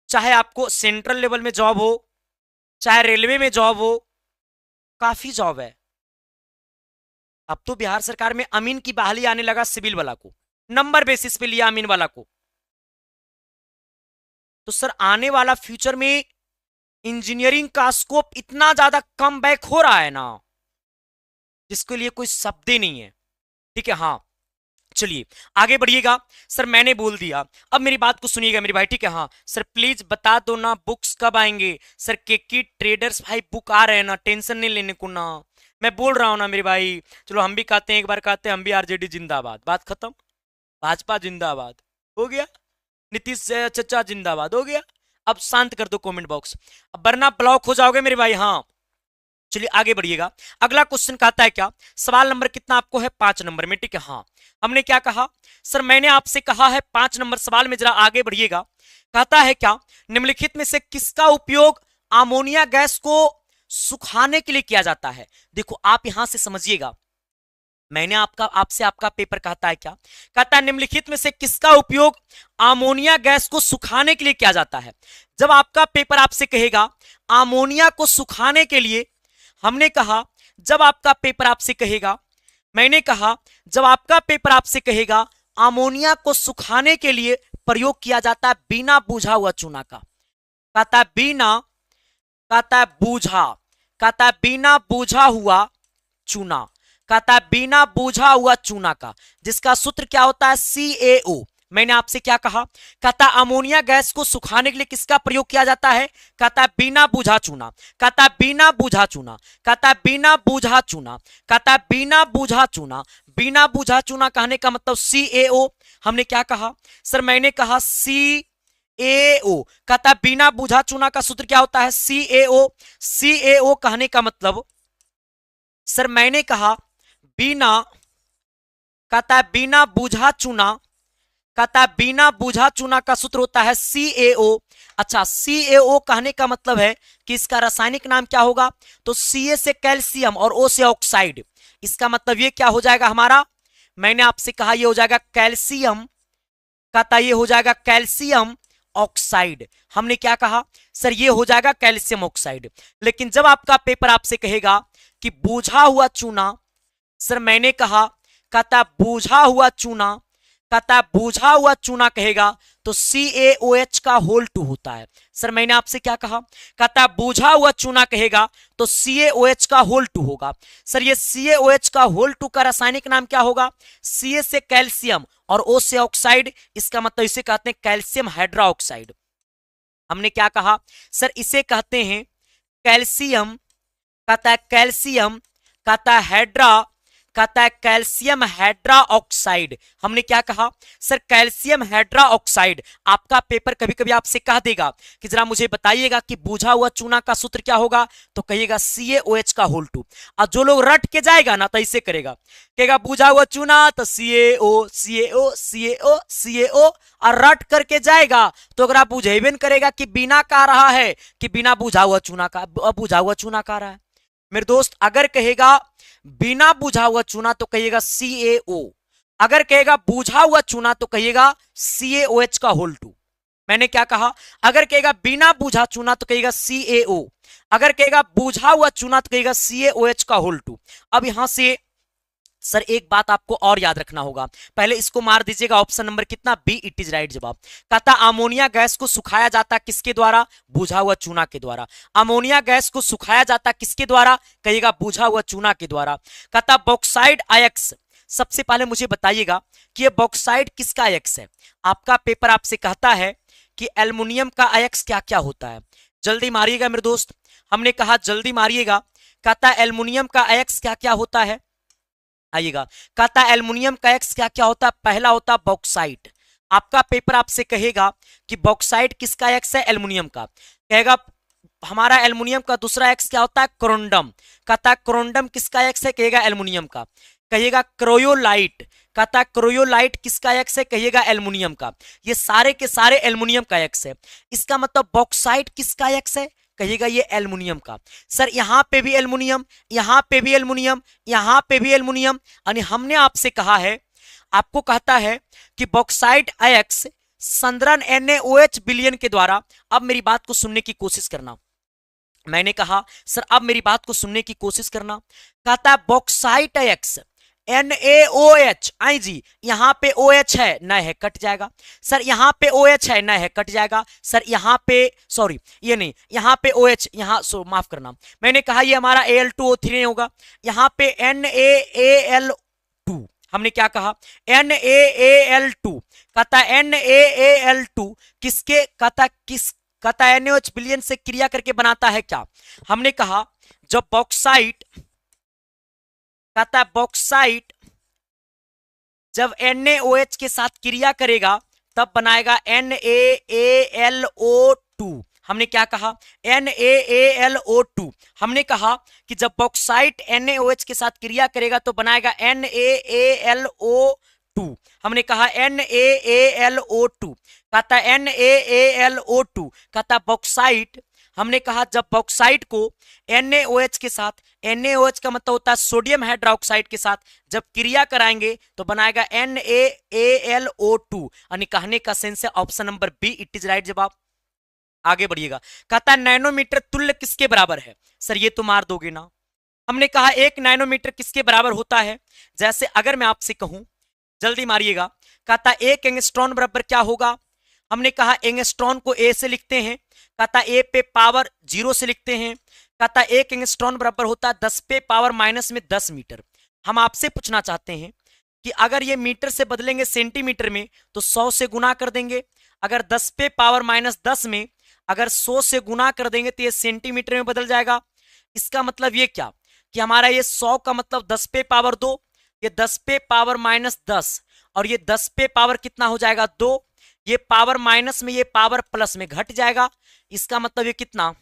चाहे आपको सेंट्रल लेवल में जॉब हो, चाहे रेलवे में जॉब हो, काफी जॉब है। अब तो बिहार सरकार में अमीन की बहाली आने लगा, सिविल वाला को नंबर बेसिस पे लिया अमीन वाला को। तो सर आने वाला फ्यूचर में इंजीनियरिंग का स्कोप इतना ज्यादा कम बैक हो रहा है ना, जिसके लिए कोई शब्द ही नहीं है। ठीक है, हाँ चलिए आगे बढ़िएगा। सर मैंने बोल दिया, अब मेरी बात को सुनिएगा मेरे भाई। ठीक है, हाँ सर प्लीज बता दो ना बुक्स कब आएंगे। सर केकी ट्रेडर्स भाई बुक आ रहे हैं ना, टेंशन नहीं लेने को ना, मैं बोल रहा हूं ना मेरे भाई। चलो हम भी कहते हैं, एक बार कहते हैं हम भी आरजेडी जिंदाबाद, बात खत्म। भाजपा जिंदाबाद हो गया, नीतीश चचा जिंदाबाद हो गया। अब शांत कर दो कमेंट बॉक्स, अब वरना ब्लॉक हो जाओगे मेरे भाई। हाँ चलिए आगे बढ़िएगा। अगला क्वेश्चन कहता है क्या, सवाल नंबर कितना आपको है, 5 नंबर में। ठीक है, हाँ हमने क्या कहा सर, मैंने आपसे कहा है 5 नंबर सवाल में, जरा आगे बढ़िएगा। कहता है क्या, निम्नलिखित में से किसका उपयोग अमोनिया गैस को सुखाने के लिए किया जाता है। देखो आप यहां से समझिएगा, मैंने आपसे आपका पेपर कहता है क्या, कहता है निम्नलिखित में से किसका उपयोग अमोनिया गैस को सुखाने के लिए किया जाता है। जब आपका पेपर आपसे कहेगा अमोनिया को सुखाने के लिए, हमने कहा जब आपका पेपर आपसे कहेगा, मैंने कहा जब आपका पेपर आपसे कहेगा अमोनिया को सुखाने के लिए प्रयोग किया जाता है बिना बूझा हुआ चूना का। कहता है बिना, कहता है बूझा, कहता है बिना बूझा हुआ चूना, कहता है बिना बूझा हुआ चूना का, जिसका सूत्र क्या होता है CaO। मैंने आपसे क्या कहा, कहता है अमोनिया गैस को सुखाने के लिए किसका प्रयोग किया जाता है, कहता है बिना बूझा चूना, कहता है बिना बूझा चूना, कहता है बिना बूझा चूना, कहता है बिना बूझा चूना। बिना बूझा चूना कहने का मतलब CaO। हमने क्या कहा सर, मैंने कहा CaO, कहता है बिना बूझा चूना का सूत्र क्या होता है CaO। CaO कहने का मतलब सर मैंने कहा बिना, कहता है बिना बूझा चूना, कहता है बिना बूझा चूना का सूत्र होता है CaO। अच्छा CaO कहने का मतलब है कि इसका रासायनिक नाम क्या होगा, तो Ca से कैल्शियम और O से ऑक्साइड। इसका मतलब ये क्या हो जाएगा हमारा, मैंने आपसे कहा ये हो जाएगा कैल्शियम, कहता ये हो जाएगा कैल्शियम ऑक्साइड। हमने क्या कहा सर, ये हो जाएगा कैल्शियम ऑक्साइड। लेकिन जब आपका पेपर आपसे कहेगा कि बूझा हुआ चूना, सर मैंने कहा कहता बूझा हुआ चूना, कहता बूझा हुआ चूना कहेगा तो CaOH का होल 2 होता है। सर मैंने आपसे क्या कहा, कहता बूझा हुआ चूना कहेगा तो CaOH का होल 2 होगा। सर ये CaOH का होल 2 का रासायनिक नाम क्या होगा, Ca से कैल्शियम और O से ऑक्साइड, इसका मतलब इसे कहते हैं कैल्शियम हाइड्रोक्साइड। हमने क्या कहा सर, इसे कहते हैं कैल्शियम, कहता है कैल्शियम, कहता है हाइड्रा, कहता है कैल्शियम हाइड्रा ऑक्साइड। हमने क्या कहा सर, कैल्शियम हाइड्रा ऑक्साइड। आपका पेपर कभी कभी आपसे कह देगा कि जरा मुझे बताइएगा कि बूझा हुआ चूना का सूत्र क्या होगा, तो कहिएगा CaOH का होल 2। और जो लोग रट के जाएगा ना तो इसे करेगा, कहेगा बूझा हुआ चूना तो CaO CaO CaO CaO, और रट करके जाएगा तो अगर आप बुझेबे करेगा कि बिना कह रहा है कि बिना बूझा हुआ चूना का, बूझा हुआ चूना कह रहा है। मेरे दोस्त अगर कहेगा बिना बूझा हुआ चूना तो कहिएगा CaO, अगर कहेगा बूझा हुआ चूना तो कहिएगा CaOH का होल 2। मैंने क्या कहा, अगर कहेगा बिना बूझा चूना तो कहिएगा CaO, अगर कहेगा बूझा हुआ चूना तो कहिएगा CaOH का होल 2। अब यहां से सर एक बात आपको और याद रखना होगा, पहले इसको मार दीजिएगा, ऑप्शन नंबर कितना बी, इट इज राइट जवाब। कहता अमोनिया गैस को सुखाया जाता किसके द्वारा, बुझा हुआ चूना के द्वारा। अमोनिया गैस को सुखाया जाता किसके द्वारा, कहिएगा बुझा हुआ चूना के द्वारा। कहता बॉक्साइड अयस्क, सबसे पहले मुझे बताइएगा कि ये बॉक्साइड किसका अयस्क है। आपका पेपर आपसे कहता है कि एल्युमिनियम का अयस्क क्या क्या होता है, जल्दी मारिएगा मेरे दोस्त, हमने कहा जल्दी मारिएगा। कहता एल्युमिनियम का अयस्क क्या क्या होता है, आइएगा। कहता है एल्युमिनियम का एक्स क्या क्या होता है, पहला होता है बॉक्साइट। आपका पेपर आपसे कहेगा कि बॉक्साइट किसका एक्स है, एल्युमिनियम का, कहेगा हमारा एल्युमिनियम का दूसरा एक्स क्या होता है, क्रोंडम। कहता है क्रोंडम किसका एक्स है, कहेगा एल्युमिनियम का। कहिएगा क्रोयोलाइट, कहता है क्रोयोलाइट किसका एक्स है, कहिएगा एल्युमिनियम का। ये सारे के सारे एल्युमिनियम का एक्स है। इसका मतलब बॉक्साइट किसका एक्स है, कहिएगा ये एल्युमिनियम का। सर यहां पे भी एल्युमिनियम, यहां पे भी एल्युमिनियम, यहां पे भी एल्युमिनियम, यानी हमने आपसे कहा है, आपको कहता है कि बॉक्साइट अयस्क संद्रण NaOH विलयन के द्वारा। अब मेरी बात को सुनने की कोशिश करना, मैंने कहा सर अब मेरी बात को सुनने की कोशिश करना। कहता है बॉक्साइट अयस्क NaOH, आई जी यहां पे OH है न है, कट जाएगा। सर यहां पे OH है न है, कट जाएगा। सर यहां पे सॉरी ये नहीं, यहां पे OH, यहां माफ करना, मैंने कहा ये हमारा Al2O3 नहीं होगा, यहां पे NaAl2, हमने क्या कहा NaAl2। कहता NaAl2 किसके, कहता NaOH विलयन से क्रिया करके बनाता है क्या, हमने कहा जब बॉक्साइट, कहता है बॉक्साइट जब NaOH के साथ क्रिया करेगा तब बनाएगा NaAlO2। हमने क्या कहा NaAlO2। हमने कहा कि जब बॉक्साइट NaOH के साथ क्रिया करेगा तो बनाएगा NaAlO2। हमने कहा NaAlO2। कहता है NaAlO2, कहता बॉक्साइट, हमने कहा जब बॉक्साइट को NaOH के साथ, NaOH का मतलब होता है सोडियम हाइड्रोक्साइड के साथ जब क्रिया कराएंगे तो बनाएगा NaAlO2, यानी कहने का सेंस है option number B, it is right जवाब। आगे बढ़िएगा। कहता है नैनोमीटर तुल्य किसके बराबर है, सर ये तो मार दोगे ना। हमने कहा 1 नैनोमीटर किसके बराबर होता है, जैसे अगर मैं आपसे कहूं, जल्दी मारिएगा। कहता 1 एंगस्ट्रॉन बराबर क्या होगा, हमने कहा एंगस्ट्रॉन को ए से लिखते हैं, कहता ए पे पावर 0 से लिखते हैं। कहता 1 एंगस्ट्रॉन बराबर होता है 10 पे पावर माइनस में 10 मीटर। हम आपसे पूछना चाहते हैं कि अगर ये मीटर से बदलेंगे सेंटीमीटर में तो 100 से गुना कर देंगे, अगर 10 पे पावर माइनस 10 में अगर 100 से गुना कर देंगे तो ये सेंटीमीटर में बदल जाएगा। इसका मतलब ये क्या कि हमारा ये 100 का मतलब 10 पे पावर 2, ये 10 पे पावर माइनस 10 और ये 10 पे पावर कितना हो जाएगा 2, ये पावर माइनस में ये पावर प्लस में घट जाएगा। इसका मतलब ये कितना,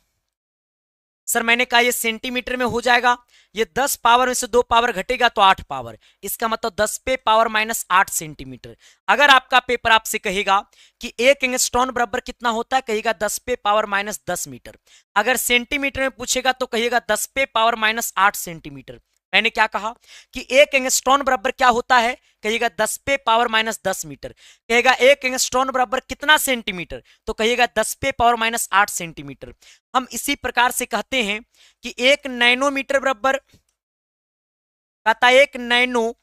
सर मैंने कहा ये सेंटीमीटर में हो जाएगा, ये 10 पावर में से 2 पावर घटेगा तो 8 पावर, इसका मतलब 10 पे पावर माइनस 8 सेंटीमीटर। अगर आपका पेपर आपसे कहेगा कि 1 एंगस्ट्रॉन बराबर कितना होता है, कहिएगा 10 पे पावर माइनस 10 मीटर। अगर सेंटीमीटर में पूछेगा तो कहिएगा 10 पे पावर माइनस 8 सेंटीमीटर। मैंने क्या कहा कि 1 एंगस्ट्रॉन बराबर क्या होता है, कहिएगा 10 पे पावर माइनस 10 मीटर। कहेगा 1 एंगस्ट्रॉन बराबर कितना सेंटीमीटर, तो कहिएगा 10 पे पावर माइनस 8 सेंटीमीटर। हम इसी प्रकार से कहते हैं कि 1 नैनोमीटर बराबर, कहता 1 नैनो,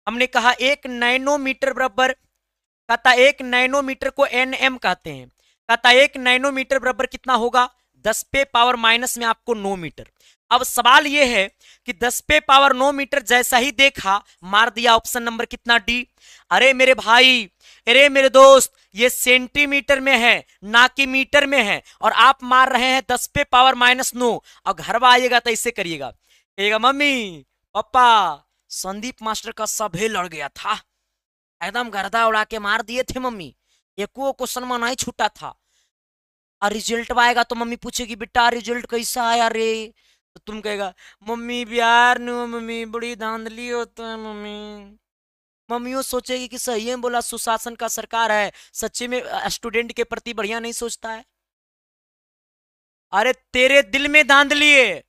हमने कहा 1 नैनोमीटर बराबर, कहता 1 नैनोमीटर को nm कहते हैं। कहता 1 नैनोमीटर बराबर कितना होगा, 10 पे पावर माइनस में आपको 9 मीटर। अब सवाल यह है कि 10 पे पावर 9 मीटर जैसा ही देखा मार दिया ऑप्शन नंबर कितना डी। अरे मेरे भाई, अरे मेरे दोस्त, ये सेंटीमीटर में है ना कि मीटर में है, और आप मार रहे हैं 10 पे पावर माइनस 9। और घर आइएगा तो ऐसे करिएगा, कहिएगा मम्मी पापा संदीप मास्टर का सभे लड़ गया था, एकदम गर्दा उड़ा के मार दिए थे मम्मी, एको क्वेश्चन में नहीं छूटा था। और रिजल्ट आएगा तो मम्मी पूछेगी बेटा रिजल्ट कैसा आया रे, तो तुम कहेगा मम्मी बिहार नो मम्मी बड़ी धांधली होता है मम्मी। मम्मी वो सोचेगी कि सही है बोला, सुशासन का सरकार है, सच्चे में स्टूडेंट के प्रति बढ़िया नहीं सोचता है। अरे तेरे दिल में धांधली है।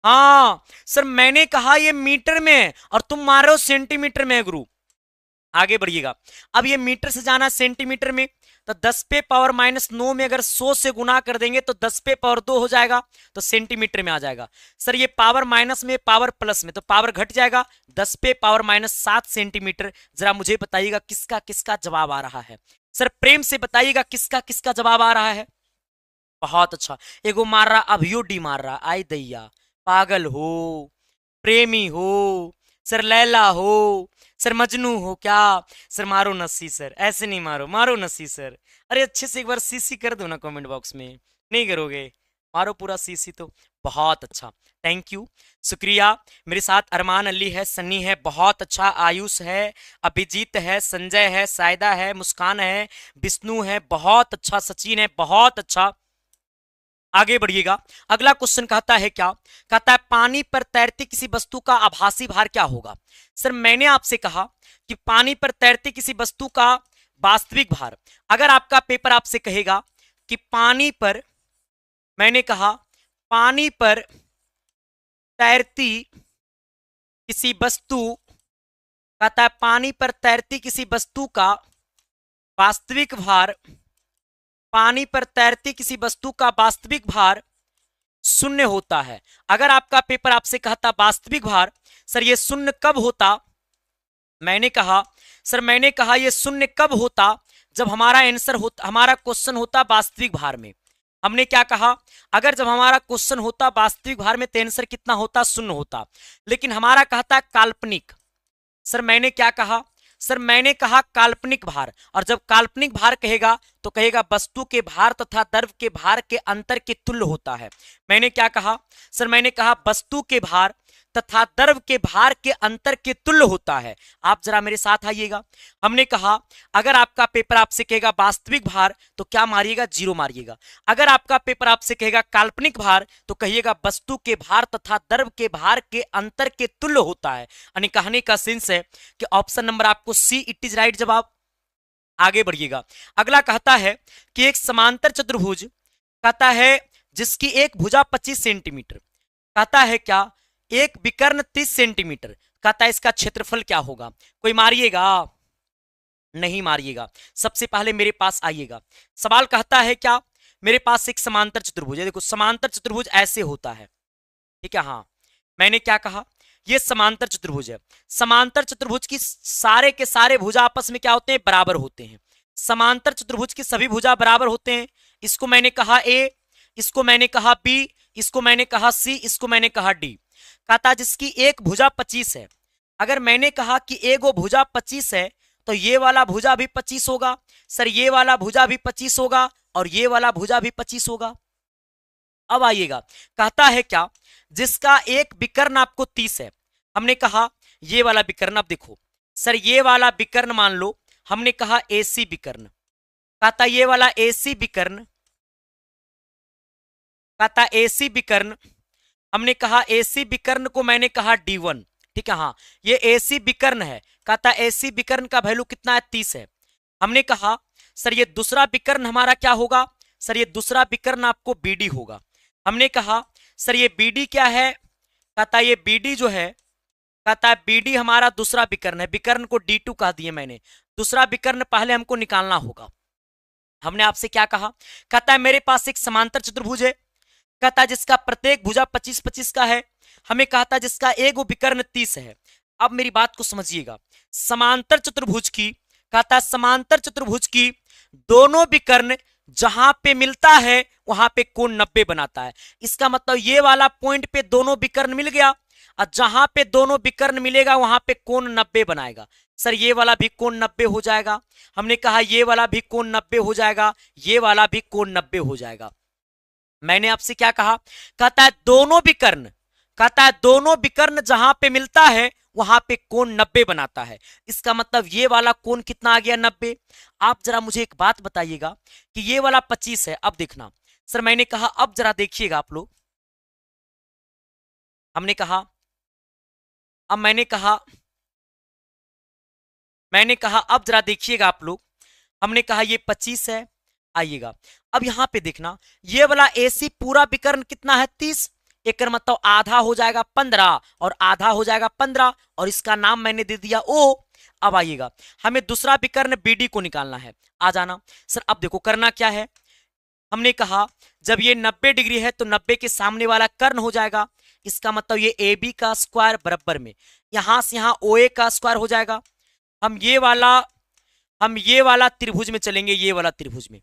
हाँ सर मैंने कहा ये मीटर में और तुम मार रहे हो सेंटीमीटर में गुरु। आगे बढ़िएगा। अब ये मीटर से जाना सेंटीमीटर में, तो 10 पे पावर माइनस 9 में अगर 100 से गुना कर देंगे तो 10 पे पावर 2 हो जाएगा, तो सेंटीमीटर में आ जाएगा। सर ये पावर माइनस में पावर प्लस में, तो पावर घट जाएगा, 10 पे पावर माइनस 7 सेंटीमीटर। जरा मुझे बताइएगा किसका किसका जवाब आ रहा है। सर प्रेम से बताइएगा किसका किसका जवाब आ रहा है। बहुत अच्छा, एगो मार रहा, अभियो डी मार रहा, आई दैया, पागल हो, प्रेमी हो, सर लैला हो, सर मजनू हो क्या। सर मारो नस्सी सर, ऐसे नहीं मारो, मारो नस्सी सर। अरे अच्छे से एक बार सीसी कर दो ना कमेंट बॉक्स में, नहीं करोगे, मारो पूरा सीसी तो। बहुत अच्छा, थैंक यू, शुक्रिया। मेरे साथ अरमान अली है, सन्नी है, बहुत अच्छा, आयुष है, अभिजीत है, संजय है, सायदा है, मुस्कान है, विष्णु है, बहुत अच्छा, सचिन है, बहुत अच्छा। आगे बढ़िएगा। अगला क्वेश्चन कहता है क्या, कहता है पानी पर तैरती किसी वस्तु का आभासी भार क्या होगा। सर मैंने आपसे कहा कि पानी पर तैरती किसी वस्तु का वास्तविक भार। अगर आपका पेपर आपसे कहेगा कि पानी पर, मैंने कहा पानी पर तैरती किसी वस्तु, कहता है पानी पर तैरती किसी वस्तु का वास्तविक भार, पानी पर तैरती किसी वस्तु का वास्तविक भार शून्य होता है। अगर आपका पेपर आपसे कहता वास्तविक भार, सर ये शून्य कब होता। मैंने कहा सर, मैंने कहा ये शून्य कब होता, जब हमारा आंसर होता, हमारा क्वेश्चन होता वास्तविक भार में। हमने क्या कहा, अगर जब हमारा क्वेश्चन होता वास्तविक भार में तो आंसर कितना होता, शून्य होता। लेकिन हमारा कहता है काल्पनिक। सर मैंने क्या कहा, सर मैंने कहा काल्पनिक भार। और जब काल्पनिक भार कहेगा तो कहेगा वस्तु के भार तथा द्रव के भार के अंतर के तुल्य होता है। मैंने क्या कहा, सर मैंने कहा वस्तु के भार तथा द्रव के भार के अंतर के तुल्य होता है। आप जरा मेरे साथ आइएगा। हमने कहा अगर आपका पेपर आपसे कहेगा वास्तविक भार तो क्या मारिएगा, जीरो मारिएगा। अगर आपका पेपर आपसे कहेगा काल्पनिक भार तो कहिएगा वस्तु के भार तथा द्रव के भार के अंतर के तुल्य होता है। यानी कहने का सेंस है कि ऑप्शन नंबर आपको सी इट इज राइट जवाब। आगे बढ़िएगा। अगला कहता है कि एक समांतर चतुर्भुज, कहता है जिसकी एक भुजा 25 सेंटीमीटर, कहता है क्या एक विकर्ण 30 सेंटीमीटर, कहता है इसका क्षेत्रफल क्या होगा। कोई मारिएगा, नहीं मारिएगा। सबसे पहले मेरे पास आइएगा। सवाल कहता है क्या, मेरे पास एक समांतर चतुर्भुज है। देखो समांतर चतुर्भुज ऐसे होता है, ठीक है। हाँ मैंने क्या कहा, ये समांतर चतुर्भुज है। समांतर चतुर्भुज की सारे के सारे भुजा आपस में क्या होते हैं, बराबर होते हैं। समांतर चतुर्भुज की सभी भुजा बराबर होते हैं। इसको मैंने कहा ए, इसको मैंने कहा बी, इसको मैंने कहा सी, इसको मैंने कहा डी। कहता जिसकी एक भुजा 25 है। अगर मैंने कहा कि एगो भुजा 25 है तो ये वाला भुजा भी 25 होगा। सर ये वाला भुजा भी 25 होगा और ये वाला भुजा भी 25 होगा। अब आइएगा, कहता है क्या जिसका एक विकर्ण आपको 30 है। हमने कहा ये वाला विकर्ण, अब देखो सर ये वाला विकर्ण मान लो, हमने कहा एसी विकर्ण। कहता ये वाला एसी विकर्ण, कहता एसी विकर्ण, हमने कहा एसी विकर्ण को मैंने कहा D1, ठीक है। हाँ ये एसी विकर्ण है। कहता एसी विकर्ण का वैल्यू कितना है, 30 है। हमने कहा सर ये दूसरा विकर्ण हमारा क्या होगा, सर ये दूसरा विकर्ण आपको BD होगा। हमने कहा सर ये BD क्या है, कहता ये BD जो है, कहता है BD हमारा दूसरा विकर्ण है। विकर्ण को D2 कह दिए मैंने, दूसरा विकर्ण पहले हमको निकालना होगा। हमने आपसे क्या कहा, कहता है मेरे पास एक समांतर चतुर्भुज है, कहता है जिसका प्रत्येक भुजा 25-25 का है। हमें कहता है जिसका एक विकर्ण 30 है। अब मेरी बात को समझिएगा, समांतर चतुर्भुज की, कहता है समांतर चतुर्भुज की दोनों विकर्ण जहां पे मिलता है वहां पे कोण 90 बनाता है। इसका मतलब ये वाला पॉइंट पे दोनों विकर्ण मिल गया और जहां पे दोनों विकर्ण मिलेगा वहां पे कोण 90 बनाएगा। सर ये वाला भी कोण 90 हो जाएगा। हमने कहा ये वाला भी कोण 90 हो जाएगा, ये वाला भी कोण 90 हो जाएगा। मैंने आपसे क्या कहा, कहता है दोनों विकर्ण, कहता है दोनों विकर्ण जहां पे मिलता है वहां पे कोण 90 बनाता है। इसका मतलब ये वाला कोण कितना आ गया, 90। आप जरा मुझे एक बात बताइएगा कि ये वाला 25 है। अब देखना सर मैंने कहा, अब जरा देखिएगा आप लोग, हमने कहा, अब मैंने कहा अब जरा देखिएगा आप लोग, हमने कहा ये 25 है। आइएगा अब यहां पे देखना, ये वाला एसी पूरा विकर्ण कितना है, 30। एक मतलब आधा हो जाएगा 15 और आधा हो जाएगा 15 और इसका नाम मैंने दे दिया O। अब आइएगा, हमें दूसरा विकर्ण BD को निकालना है। आ जाना सर। अब देखो करना क्या है, हमने कहा जब ये 90 डिग्री है तो 90 के सामने वाला कर्ण हो जाएगा, इसका मतलब ये AB का स्क्वायर बराबर में यहां से यहां OA का स्क्वायर हो जाएगा। हम ये वाला त्रिभुज में चलेंगे, ये वाला त्रिभुज में,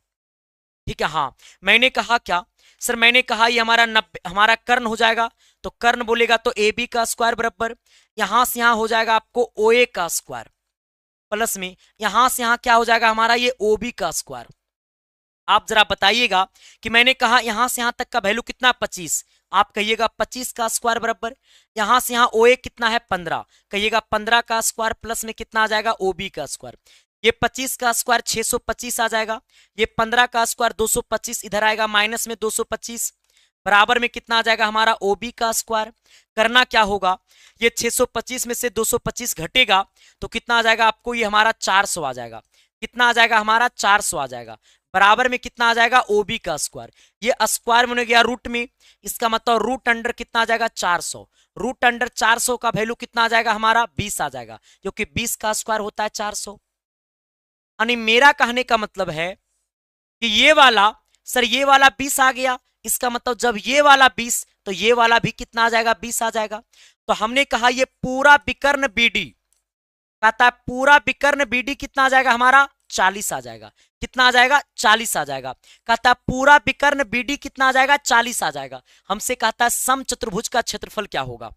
ठीक है। हाँ मैंने कहा क्या सर, मैंने कहा ये हमारा 90 हमारा कर्ण हो जाएगा, तो कर्ण बोलेगा तो AB का स्क्वायर बराबर यहां से यहां हो जाएगा आपको OA का स्क्वायर, प्लस में यहां से यहां क्या हो जाएगा हमारा ये OB का स्क्वायर। आप जरा बताइएगा कि मैंने कहा यहां से यहां तक का वैल्यू कितना 25, आप कहिएगा 25 का स्क्वायर बराबर यहां से यहां OA कितना है 15, कहिएगा 15 का स्क्वायर प्लस में कितना आ जाएगा OB का स्क्वायर। ये 25 का स्क्वायर 625 आ जाएगा, ये 15 का स्क्वायर 225 इधर आएगा माइनस में 225, बराबर में कितना आ जाएगा हमारा OB का स्क्वायर। करना क्या होगा, ये 625 में से 225 घटेगा तो कितना आ जाएगा आपको, ये हमारा 400 आ जाएगा। कितना आ जाएगा हमारा 400 आ जाएगा, बराबर में कितना आ जाएगा OB का स्क्वायर। ये स्क्वायर में गया रूट में, इसका मतलब रूट अंडर कितना आ जाएगा 400, रूट अंडर 400 का वैल्यू कितना आ जाएगा हमारा 20 आ जाएगा, क्योंकि 20 का स्क्वायर होता है 400। यानी मेरा कहने का मतलब है कि ये वाला सर ये वाला 20 आ गया, इसका मतलब जब ये वाला 20 तो ये वाला भी कितना आ जाएगा 20 आ जाएगा। तो हमने कहा ये पूरा विकर्ण BD, कहता है पूरा विकर्ण BD कितना आ जाएगा हमारा 40 आ जाएगा। कितना आ जाएगा 40 आ जाएगा। कहता है पूरा विकर्ण BD कितना आ जाएगा 40 आ जाएगा। हमसे कहता है समचतुर्भुज का क्षेत्रफल क्या होगा।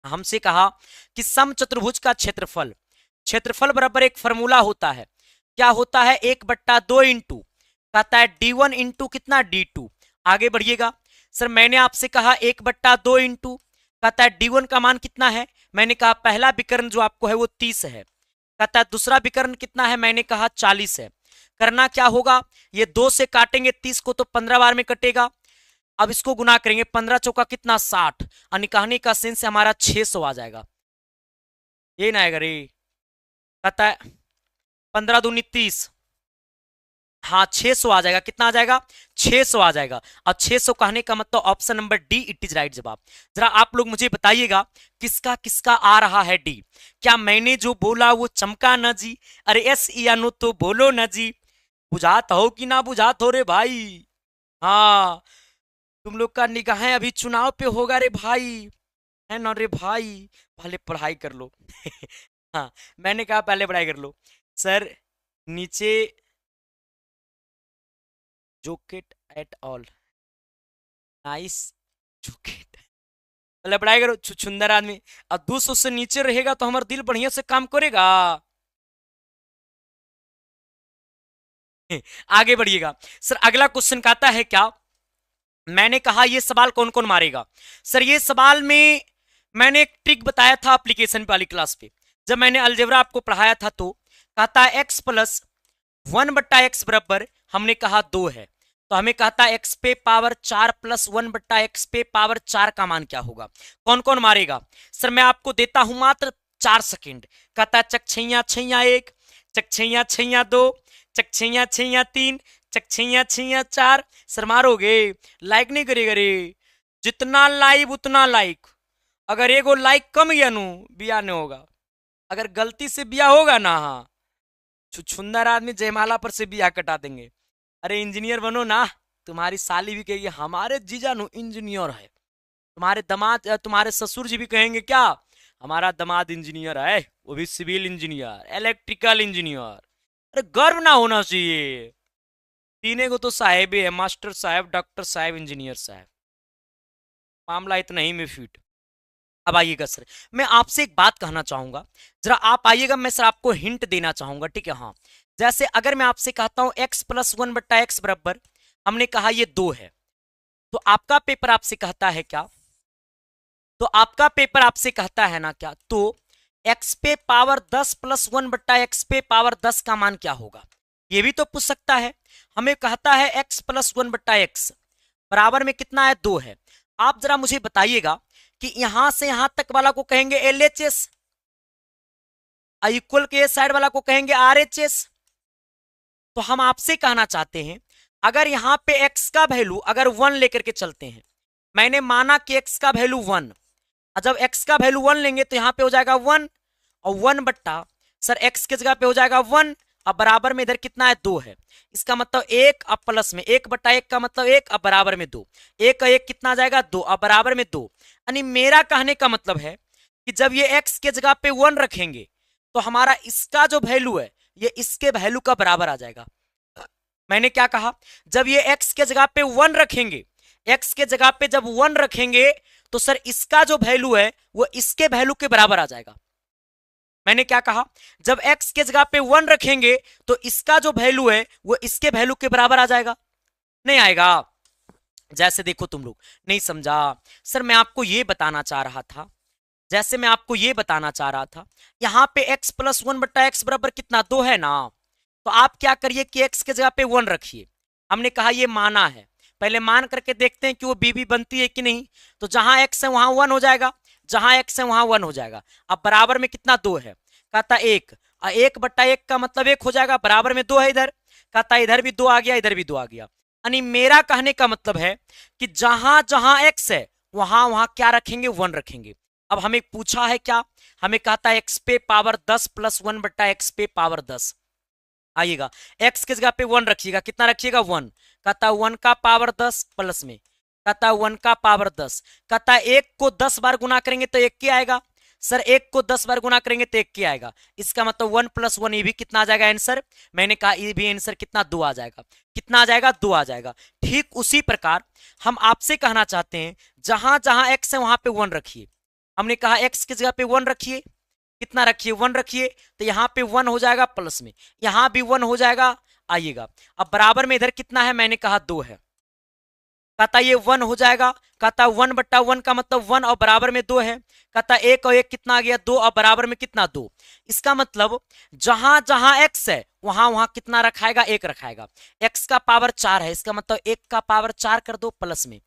हमसे कहा कि समचतुर्भुज का क्षेत्रफल, क्षेत्रफल बराबर एक फॉर्मूला होता है, क्या होता है 1/2 इंटू, कहता है D1 इंटू कितना D2। आगे बढ़िएगा सर, मैंने आपसे कहा 1/2 इंटू, कहता है D1 का मान कितना है, मैंने कहा पहला विकर्ण जो आपको है वो 30 है, कहता है दूसरा विकर्ण कितना है, मैंने कहा 40 है। करना क्या होगा, ये 2 से काटेंगे 30 को तो 15 बार में कटेगा, अब इसको गुना करेंगे 15 चौका कितना 60, और निकालने का सेंस से हमारा 600 आ जाएगा। ये ना आएगा रे, कहता है 15 दूनी 30, हाँ 600 आ जाएगा। कितना आ जाएगा 600 आ जाएगा। और 600 कहने का मतलब option number D it is right जवाब। जरा आप लोग मुझे बताइएगा किसका किसका आ रहा है डी। क्या मैंने जो बोला वो चमका ना जी, अरे एस या नो तो बोलो ना जी, बुझात हो कि ना बुझात हो रे भाई। हाँ तुम लोग का निगाहें अभी चुनाव पे होगा रे भाई, है ना रे भाई, पहले पढ़ाई कर लो। हाँ मैंने कहा पहले पढ़ाई कर लो। सर नीचे जोकेट एट ऑल, नाइस जोकेट, पहले पढ़ाई करो छुछुंदर आदमी। और 200 से नीचे रहेगा तो हमारा दिल बढ़िया से काम करेगा। आगे बढ़िएगा सर, अगला क्वेश्चन कहता है क्या, मैंने कहा ये सवाल कौन कौन मारेगा। सर ये सवाल में मैंने एक ट्रिक बताया था एप्लीकेशन वाली क्लास पे, जब मैंने अलजेब्रा आपको पढ़ाया था, तो कहता है x प्लस 1/x बराबर, हमने कहा 2 है, तो हमें कहता है x पे पावर 4 प्लस 1/x पे पावर 4 का मान क्या होगा। कौन कौन मारेगा। सर मैं आपको देता हूं मात्र 4 सेकेंड। कहता है चकछैया छैया 1, चकछैया छैया 2, चकछैया छैया 3, चकछैया छैया 4। सर मारोगे, लाइक नहीं करेगा रे, जितना लाइव उतना लाइक। अगर एगो लाइक कम गया नु बिया नहीं होगा, अगर गलती से बिया होगा ना, हाँ छुछुंदर आदमी जयमाला पर से बिया कटा देंगे। अरे इंजीनियर बनो ना, तुम्हारी साली भी कहेगी हमारे जीजा नु इंजीनियर है, तुम्हारे दामाद तुम्हारे ससुर जी भी कहेंगे क्या हमारा दामाद इंजीनियर है, वो भी सिविल इंजीनियर इलेक्ट्रिकल इंजीनियर। अरे गर्व ना होना चाहिए, तीनों को तो साहेब ही है, मास्टर साहब डॉक्टर साहब इंजीनियर साहब, मामला इतना ही में फिट। अब आइएगा सर, मैं आपसे एक बात कहना चाहूंगा, जरा आप आइएगा, मैं सर आपको हिंट देना चाहूंगा, ठीक है। हाँ जैसे अगर मैं आपसे कहता हूं x प्लस 1/x बराबर, हमने कहा ये 2 है, तो आपका पेपर आपसे कहता है क्या, तो आपका पेपर आपसे कहता है ना क्या, तो x पे पावर 10 प्लस 1/x पे पावर 10 का मान क्या होगा, ये भी तो पूछ सकता है। हमें कहता है x प्लस 1/x बराबर में कितना है 2 है। आप जरा मुझे बताइएगा कि यहां से यहां तक वाला को कहेंगे LHS, इक्वल के साइड वाला को कहेंगे RHS। तो हम आपसे कहना चाहते हैं अगर यहां पे x का वैल्यू अगर 1 लेकर के चलते हैं, मैंने माना कि x का वैल्यू 1, जब x का वैल्यू 1 लेंगे तो यहां पे हो जाएगा 1 और 1/, सर एक्स की जगह पे हो जाएगा 1, अब बराबर में इधर कितना है 2 है, इसका मतलब 1 अब प्लस में 1/1 का मतलब 1 अब बराबर में 2, 1 का 1 कितना आ जाएगा 2 अब बराबर में 2। यानी मेरा कहने का मतलब है कि जब ये एक्स के जगह पे 1 रखेंगे तो हमारा इसका जो वैल्यू है ये इसके वैल्यू का बराबर आ जाएगा। मैंने क्या कहा, जब ये एक्स के जगह पे 1 रखेंगे, एक्स के जगह पे जब 1 रखेंगे तो सर इसका जो वैल्यू है वो इसके वैल्यू के बराबर आ जाएगा। मैंने क्या कहा, जब x के जगह पे 1 रखेंगे तो इसका जो वैल्यू है वो इसके वैल्यू के बराबर आ जाएगा, नहीं आएगा? जैसे देखो तुम लोग नहीं समझा सर, मैं आपको ये बताना चाह रहा था, जैसे मैं आपको ये बताना चाह रहा था, यहां पे x प्लस 1/x बराबर कितना 2 है ना, तो आप क्या करिए कि x के जगह पे 1 रखिए। हमने कहा ये माना है, पहले मान करके देखते हैं कि वो b बनती है कि नहीं। तो जहां x है वहां 1 हो जाएगा, जहां x है वहां 1 हो जाएगा। अब बराबर में कितना 2 है, कहता 1, 1/1 का मतलब 1 हो जाएगा, बराबर में 2 है इधर, कहता इधर भी 2 आ गया, इधर भी 2 आ गया। यानी मेरा कहने का मतलब है कि जहां जहां x है वहां वहां क्या रखेंगे 1 रखेंगे। अब हमें पूछा है क्या, हमें कहता है x पे पावर 10 प्लस 1/x पे पावर 10। आइएगा x की जगह पे 1 रखिएगा, कितना रखिएगा 1, कहता 1 का पावर 10 प्लस में कहता 1 का पावर 10, कहता 1 को 10 बार गुना करेंगे तो 1 की आएगा। सर 1 को 10 बार गुना करेंगे तो 1 की आएगा, इसका मतलब 1 + 1 ये भी कितना आ जाएगा आंसर, मैंने कहा ये भी आंसर कितना 2 आ जाएगा, कितना आ जाएगा 2 आ जाएगा। ठीक उसी प्रकार हम आपसे कहना चाहते हैं जहां जहां x है वहां पे 1 रखिए। हमने कहा x की जगह पे 1 रखिए, कितना रखिए 1 रखिए, तो यहाँ पे 1 हो जाएगा प्लस में, यहाँ भी 1 हो जाएगा। आइएगा अब बराबर में इधर कितना है, मैंने कहा 2 है, कहता ये 1 हो जाएगा, कहता 1/1 का मतलब 1 और बराबर में 2 है, कहता 1 और 1 कितना आ गया 2 और बराबर में कितना 2। इसका मतलब जहां जहां x है वहां वहां कितना रखाएगा 1 रखाएगा। x का पावर 4 है, इसका मतलब 1 का पावर 4 कर दो प्लस में,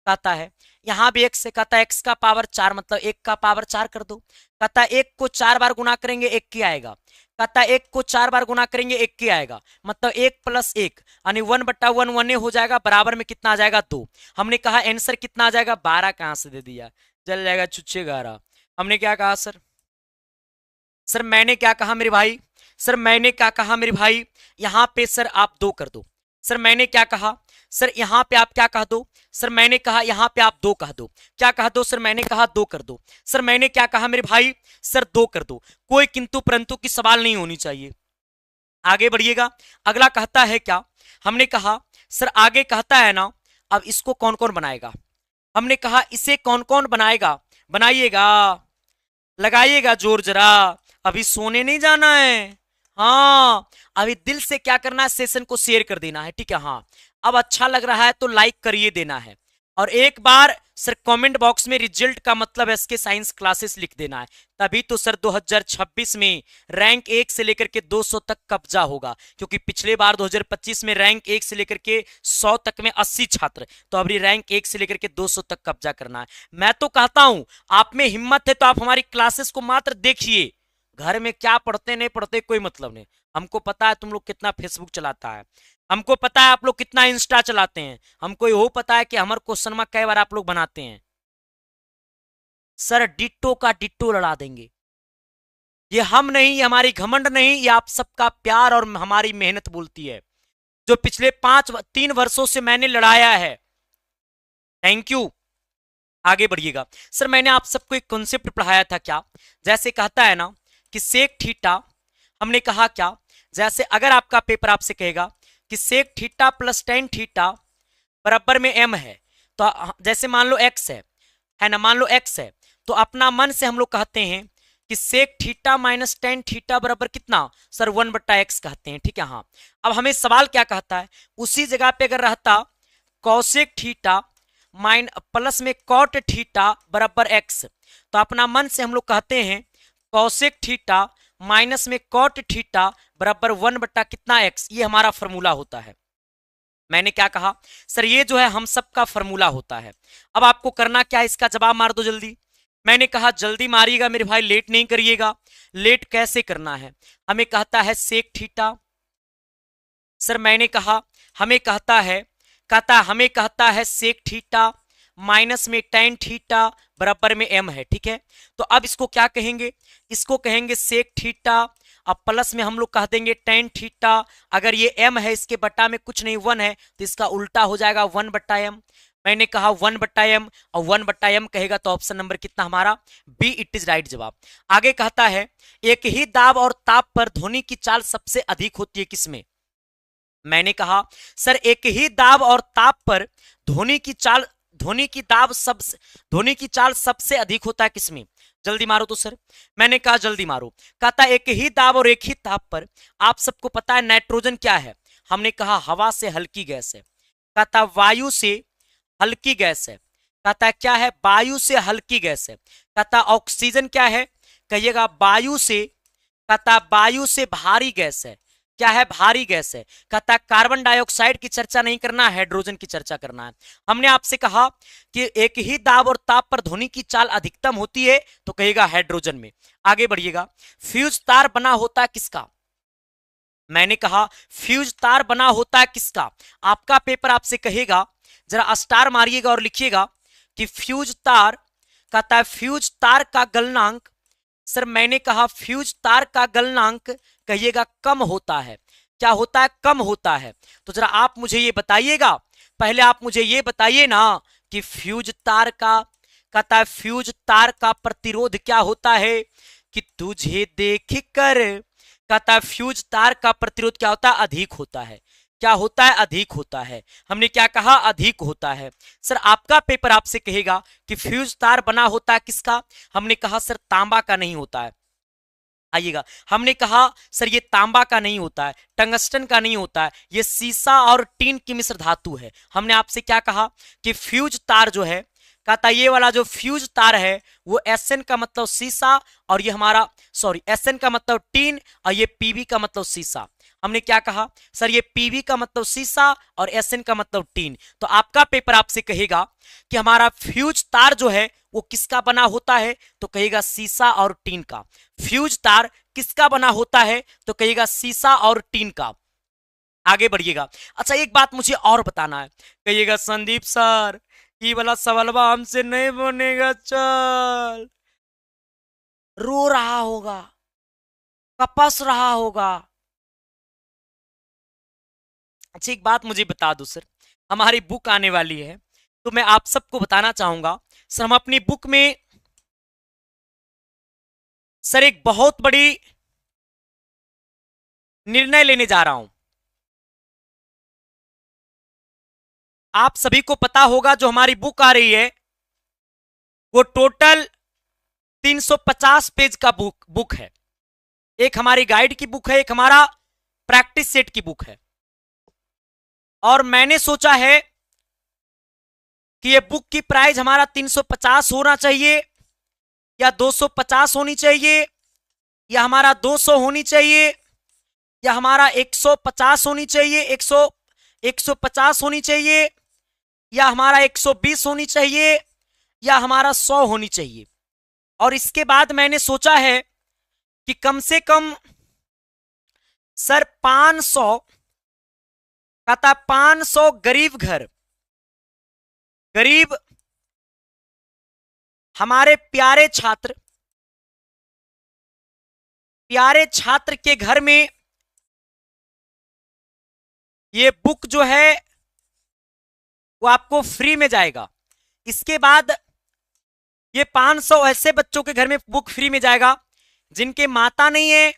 कहता है यहां भी x से, कहता है x का पावर 4 मतलब 1 का पावर 4 कर दो, कहता है 1 को 4 बार गुना करेंगे 1 की आएगा, कहता है 1 को 4 बार गुना करेंगे 1 की आएगा, मतलब 1 + 1 यानी 1/1 1 हो जाएगा, बराबर में कितना आ जाएगा 2। हमने कहा आंसर कितना आ जाएगा 12, कहां से दे दिया, चल जाएगा छुच्छे 11। हमने क्या कहा सर, सर मैंने क्या कहा मेरे भाई, सर मैंने क्या कहा मेरे भाई, यहां पे सर आप 2 कर दो। सर मैंने क्या कहा, सर यहां पे आप क्या कह दो, सर मैंने कहा यहां पे आप 2 कह दो, क्या कह दो, सर मैंने कहा 2 कर दो। सर मैंने क्या कहा मेरे भाई, सर 2 कर दो, कोई किंतु परंतु की सवाल नहीं होनी चाहिए। आगे बढ़िएगा, अगला कहता है क्या, हमने कहा सर आगे कहता है ना, अब इसको कौन कौन बनाएगा, हमने कहा इसे कौन कौन बनाएगा, बनाइएगा, लगाइएगा जोर जरा, अभी सोने नहीं जाना है। हाँ अभी दिल से क्या करना है, सेशन को शेयर कर देना है, ठीक है। हाँ अब अच्छा लग रहा है तो लाइक करिए देना है, और एक बार सर कमेंट बॉक्स में रिजल्ट का मतलब एसके साइंस क्लासेस लिख देना है, तभी तो सर 2026 में रैंक 1 से लेकर के 200 तक कब्जा होगा, क्योंकि पिछले बार 2025 में रैंक 1 से लेकर के 100 तक में 80 छात्र, तो अभी रैंक 1 से लेकर के 200 तक कब्जा करना है। मैं तो कहता हूं आप में हिम्मत है तो आप हमारी क्लासेस को मात्र देखिए, घर में क्या पढ़ते नहीं पढ़ते कोई मतलब नहीं। हमको पता है तुम लोग कितना फेसबुक चलाता है, हमको पता है आप लोग कितना इंस्टा चलाते हैं, हमको यहो पता है कि हमारे क्वेश्चन में कई बार आप लोग बनाते हैं। सर डिट्टो का डिट्टो लड़ा देंगे, ये हम नहीं, ये हमारी घमंड नहीं, ये आप सबका प्यार और हमारी मेहनत बोलती है, जो पिछले 3 वर्षों से मैंने लड़ाया है। Thank you. आगे बढ़िएगा, सर मैंने आप सबको एक कॉन्सेप्ट पढ़ाया था क्या, जैसे कहता है ना कि सेक थीटा, हमने कहा क्या, जैसे अगर आपका पेपर आपसे कहेगा कि sec theta plus ten theta बराबर में m है, तो जैसे मान लो x है ना, मान लो x है, तो अपना मन से हम लोग कहते हैं कि sec theta minus ten theta बराबर कितना, सर 1/x कहते हैं, ठीक है। हाँ अब हमें सवाल क्या कहता है, उसी जगह पे अगर रहता कॉसेक थीटा प्लस में कॉट थीटा बराबर x, तो अपना मन से हम लोग कहते हैं कॉसेक थीटा माइनस में कॉट थीटा बराबर 1/कितना x, ये हमारा फॉर्मूला होता है। मैंने क्या कहा सर, ये जो है हम सबका फॉर्मूला होता है। अब आपको करना क्या है, इसका जवाब मार दो जल्दी। मैंने कहा जल्दी मारिएगा मेरे भाई, लेट नहीं करिएगा। लेट कैसे करना है, हमें कहता है सेक थीटा, सर मैंने कहा हमें कहता है सेक थीटा माइनस में टेन थीटा बराबर में m है, ठीक है। तो अब इसको क्या कहेंगे, इसको कहेंगे सेक थीटा अब प्लस में हम लोग कह देंगे टेन थीटा, अगर ये m है इसके बट्टा में कुछ नहीं 1 है तो इसका उल्टा हो जाएगा 1/m। मैंने कहा 1/m और 1/m कहेगा तो ऑप्शन नंबर कितना हमारा बी, इट इज राइट जवाब। आगे कहता है एक ही दाब और ताप पर ध्वनि की चाल सबसे अधिक होती है किसमें? मैंने कहा सर एक ही दाब और ताप पर ध्वनि की चाल, ध्वनि की चाल सबसे अधिक होता है किसमें? जल्दी मारो तो सर। मैंने कहा जल्दी मारो। कहता एक ही दाब और एक ही ताप पर, आप सबको पता है नाइट्रोजन क्या है? हमने कहा हवा से हल्की गैस है। कहता वायु से हल्की गैस है। कहता क्या है? वायु से हल्की गैस है। कहता ऑक्सीजन क्या है? कहिएगा वायु से, कहता वायु से भारी गैस है। क्या है? भारी गैस है। कहता कार्बन डाइऑक्साइड की चर्चा नहीं करना, हाइड्रोजन की चर्चा करना है। हमने आपसे कहा कि एक ही दाब और ताप पर ध्वनि की चाल अधिकतम होती है तो कहेगा हाइड्रोजन में। आगे बढ़िएगा। फ्यूज तार बना होता है किसका? मैंने कहा फ्यूज तार बना होता है किसका? आपका पेपर आपसे कहेगा, जरा स्टार मारिएगा और लिखिएगा कि फ्यूज तार, कहता है फ्यूज तार का गलनांक। सर मैंने कहा फ्यूज तार का गलनांक कहिएगा कम होता है। क्या होता है? कम होता है। तो जरा आप मुझे ये बताइएगा, पहले आप मुझे ये बताइए ना कि फ्यूज तार का, कहता है फ्यूज तार का प्रतिरोध क्या होता है? कि तुझे देख कर, कहता है फ्यूज तार का प्रतिरोध क्या होता है? अधिक होता है। क्या होता है? अधिक होता है। हमने क्या कहा? अधिक होता है। सर आपका पेपर आपसे कहेगा कि फ्यूज तार बना होता है किसका? हमने कहा सर तांबा का नहीं होता है। आइएगा, हमने कहा सर ये तांबा का नहीं होता है, टंगस्टन का नहीं होता है, ये सीसा और टीन की मिश्र धातु है। हमने आपसे क्या कहा कि फ्यूज तार जो है, कहता ये वाला जो फ्यूज तार है वो एसएन का मतलब सीसा, और ये हमारा सॉरी एसएन का मतलब टीन, और ये पीबी का मतलब सीसा। हमने क्या कहा सर? ये पीवी का मतलब सीसा और एसएन का मतलब टीन। तो आपका पेपर आपसे कहेगा कि हमारा फ्यूज तार जो है वो किसका बना होता है? तो कहेगा सीसा और टीन का। फ्यूज तार किसका बना होता है? तो कहेगा सीसा और टीन का। आगे बढ़िएगा। अच्छा एक बात मुझे और बताना है। कहिएगा संदीप सर ये वाला सवालवा हमसे नहीं बनेगा, चल रो रहा होगा, कपस रहा होगा। अच्छा एक बात मुझे बता दो सर, हमारी बुक आने वाली है तो मैं आप सबको बताना चाहूंगा सर, हम अपनी बुक में सर एक बहुत बड़ी निर्णय लेने जा रहा हूं। आप सभी को पता होगा जो हमारी बुक आ रही है वो टोटल 350 पेज का बुक है। एक हमारी गाइड की बुक है, एक हमारा प्रैक्टिस सेट की बुक है। और मैंने सोचा है कि ये बुक की प्राइस हमारा 350 होना चाहिए, या 250 होनी चाहिए, या हमारा 200 होनी चाहिए, या हमारा 150 होनी चाहिए, 150 होनी चाहिए, या हमारा 120 होनी चाहिए, या हमारा 100 होनी चाहिए। और इसके बाद मैंने सोचा है कि कम से कम सर 500, कहता 500 गरीब घर, गरीब हमारे प्यारे छात्र के घर में ये बुक जो है वो आपको फ्री में जाएगा। इसके बाद ये 500 ऐसे बच्चों के घर में बुक फ्री में जाएगा जिनके माता नहीं है,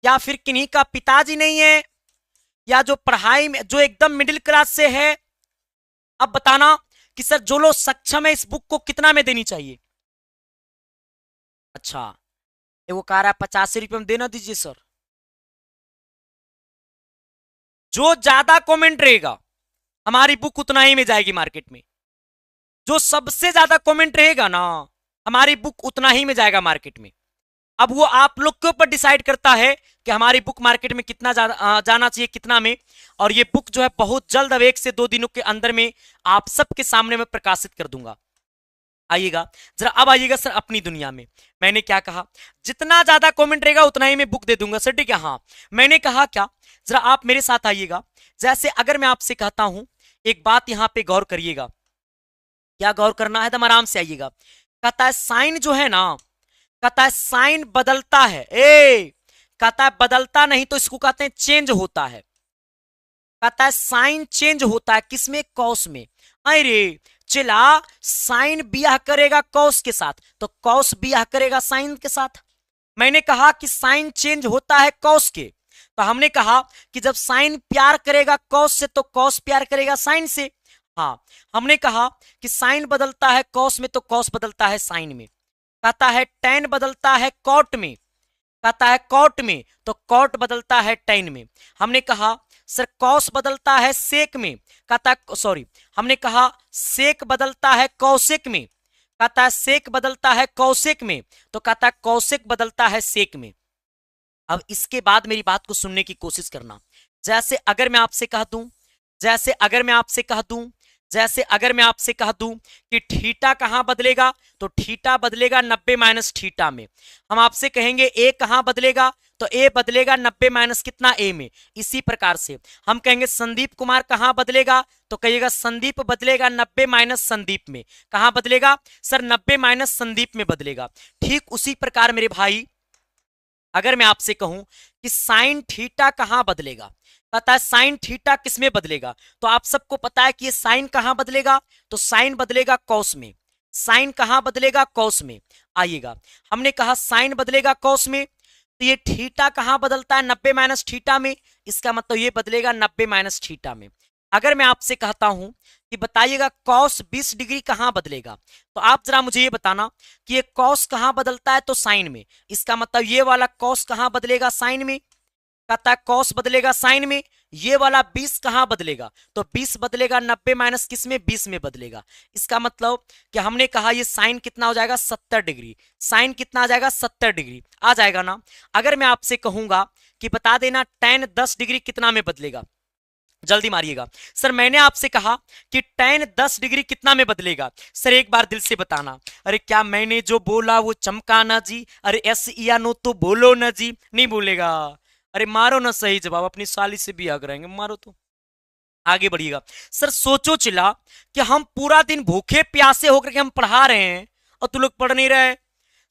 या फिर किन्हीं का पिताजी नहीं है, या जो पढ़ाई में जो एकदम मिडिल क्लास से है। अब बताना कि सर जो लोग सक्षम है इस बुक को कितना में देनी चाहिए? अच्छा वो कह रहा है 85 रुपये में देना दीजिए सर। जो ज्यादा कमेंट रहेगा हमारी बुक उतना ही में जाएगी मार्केट में। जो सबसे ज्यादा कमेंट रहेगा ना हमारी बुक उतना ही में जाएगा मार्केट में। अब वो आप लोग के ऊपर डिसाइड करता है कि हमारी बुक मार्केट में कितना जाना चाहिए, कितना में। और ये बुक जो है बहुत जल्द, अब 1 से 2 दिनों के अंदर में आप सबके सामने में प्रकाशित कर दूंगा। आइएगा जरा, अब आइएगा सर अपनी दुनिया में। मैंने क्या कहा? जितना ज्यादा कमेंट रहेगा उतना ही मैं बुक दे दूंगा सर, ठीक है? हाँ मैंने कहा क्या, जरा आप मेरे साथ आइएगा। जैसे अगर मैं आपसे कहता हूं, एक बात यहां पे गौर करिएगा। क्या गौर करना है? एकदम आराम से आइएगा। कहता है साइन जो है ना, कहता है साइन बदलता है। कहता है बदलता नहीं तो इसको कहते हैं चेंज होता है। कहता है साइन चेंज होता है किसमें, कॉस में। अरे चला साइन ब्याह करेगा कॉस के साथ तो कॉस ब्याह करेगा साइन के साथ। मैंने कहा कि साइन चेंज होता है कॉस के, तो हमने कहा कि जब साइन प्यार करेगा कॉस से तो कॉस प्यार करेगा साइन से। हाँ, हमने कहा कि साइन बदलता है कॉस में तो कॉस बदलता है साइन में। कहता है टेन बदलता है कॉट में, कहता है कॉट में तो कॉट बदलता है टेन में। हमने कहा सर कॉस बदलता है सेक में, कहता है सॉरी, हमने कहा सेक बदलता है कौसेक में, कहता है सेक बदलता है कौसेक में, तो कहता है कौसेक बदलता है सेक में। अब इसके बाद मेरी बात को सुनने की कोशिश करना। जैसे अगर मैं आपसे कह दूं, जैसे अगर मैं आपसे कह दूं, जैसे अगर मैं आपसे कह दूं कि थीटा कहां बदलेगा, तो थीटा बदलेगा 90 माइनस थीटा में। हम आपसे कहेंगे ए कहां बदलेगा, तो ए बदलेगा 90 माइनस कितना ए में। इसी प्रकार से हम कहेंगे संदीप कुमार कहां बदलेगा, तो कहिएगा संदीप बदलेगा 90 माइनस संदीप में। कहां बदलेगा सर, 90 माइनस संदीप में बदलेगा। ठीक उसी प्रकार मेरे भाई अगर मैं आपसे कहूं कि साइन थीटा कहां बदलेगा, कहता है साइन थीटा किसमें बदलेगा, तो आप सबको पता है कि ये साइन कहां बदलेगा, तो साइन बदलेगा कॉस में। साइन कहां बदलेगा, कॉस में। आइएगा, हमने कहा साइन बदलेगा कॉस में, तो ये थीटा कहां बदलता है, 90 माइनस थीटा में। इसका मतलब ये बदलेगा 90 माइनस थीटा में। अगर मैं आपसे कहता हूं कि बताइएगा कॉस 20 डिग्री कहां बदलेगा, तो आप जरा मुझे ये बताना कि ये कॉस कहां बदलता है, तो साइन में। इसका मतलब ये वाला कॉस कहां बदलेगा, साइन में। कहता है कॉस बदलेगा साइन में। ये वाला 20 कहां बदलेगा, तो 20 बदलेगा 90 माइनस किस में, 20 में बदलेगा। इसका मतलब कि हमने कहा ये साइन कितना हो जाएगा, 70 डिग्री। साइन कितना आ जाएगा, 70 डिग्री आ जाएगा ना। अगर मैं आपसे कहूंगा कि बता देना tan 10 डिग्री कितना में बदलेगा, जल्दी मारिएगा। सर मैंने आपसे कहा कि tan 10 डिग्री कितना में बदलेगा, सर एक बार दिल से बताना। अरे क्या मैंने जो बोला वो चमका ना जी, अरे एस या नो तो बोलो ना जी, नहीं बोलेगा। अरे मारो ना सही जवाब, अपनी साली से भी आग रहेंगे, मारो तो आगे बढ़िएगा। सर सोचो चिल्ला कि हम पूरा दिन भूखे प्यासे होकर के हम पढ़ा रहे हैं और तू लोग पढ़ नहीं रहे।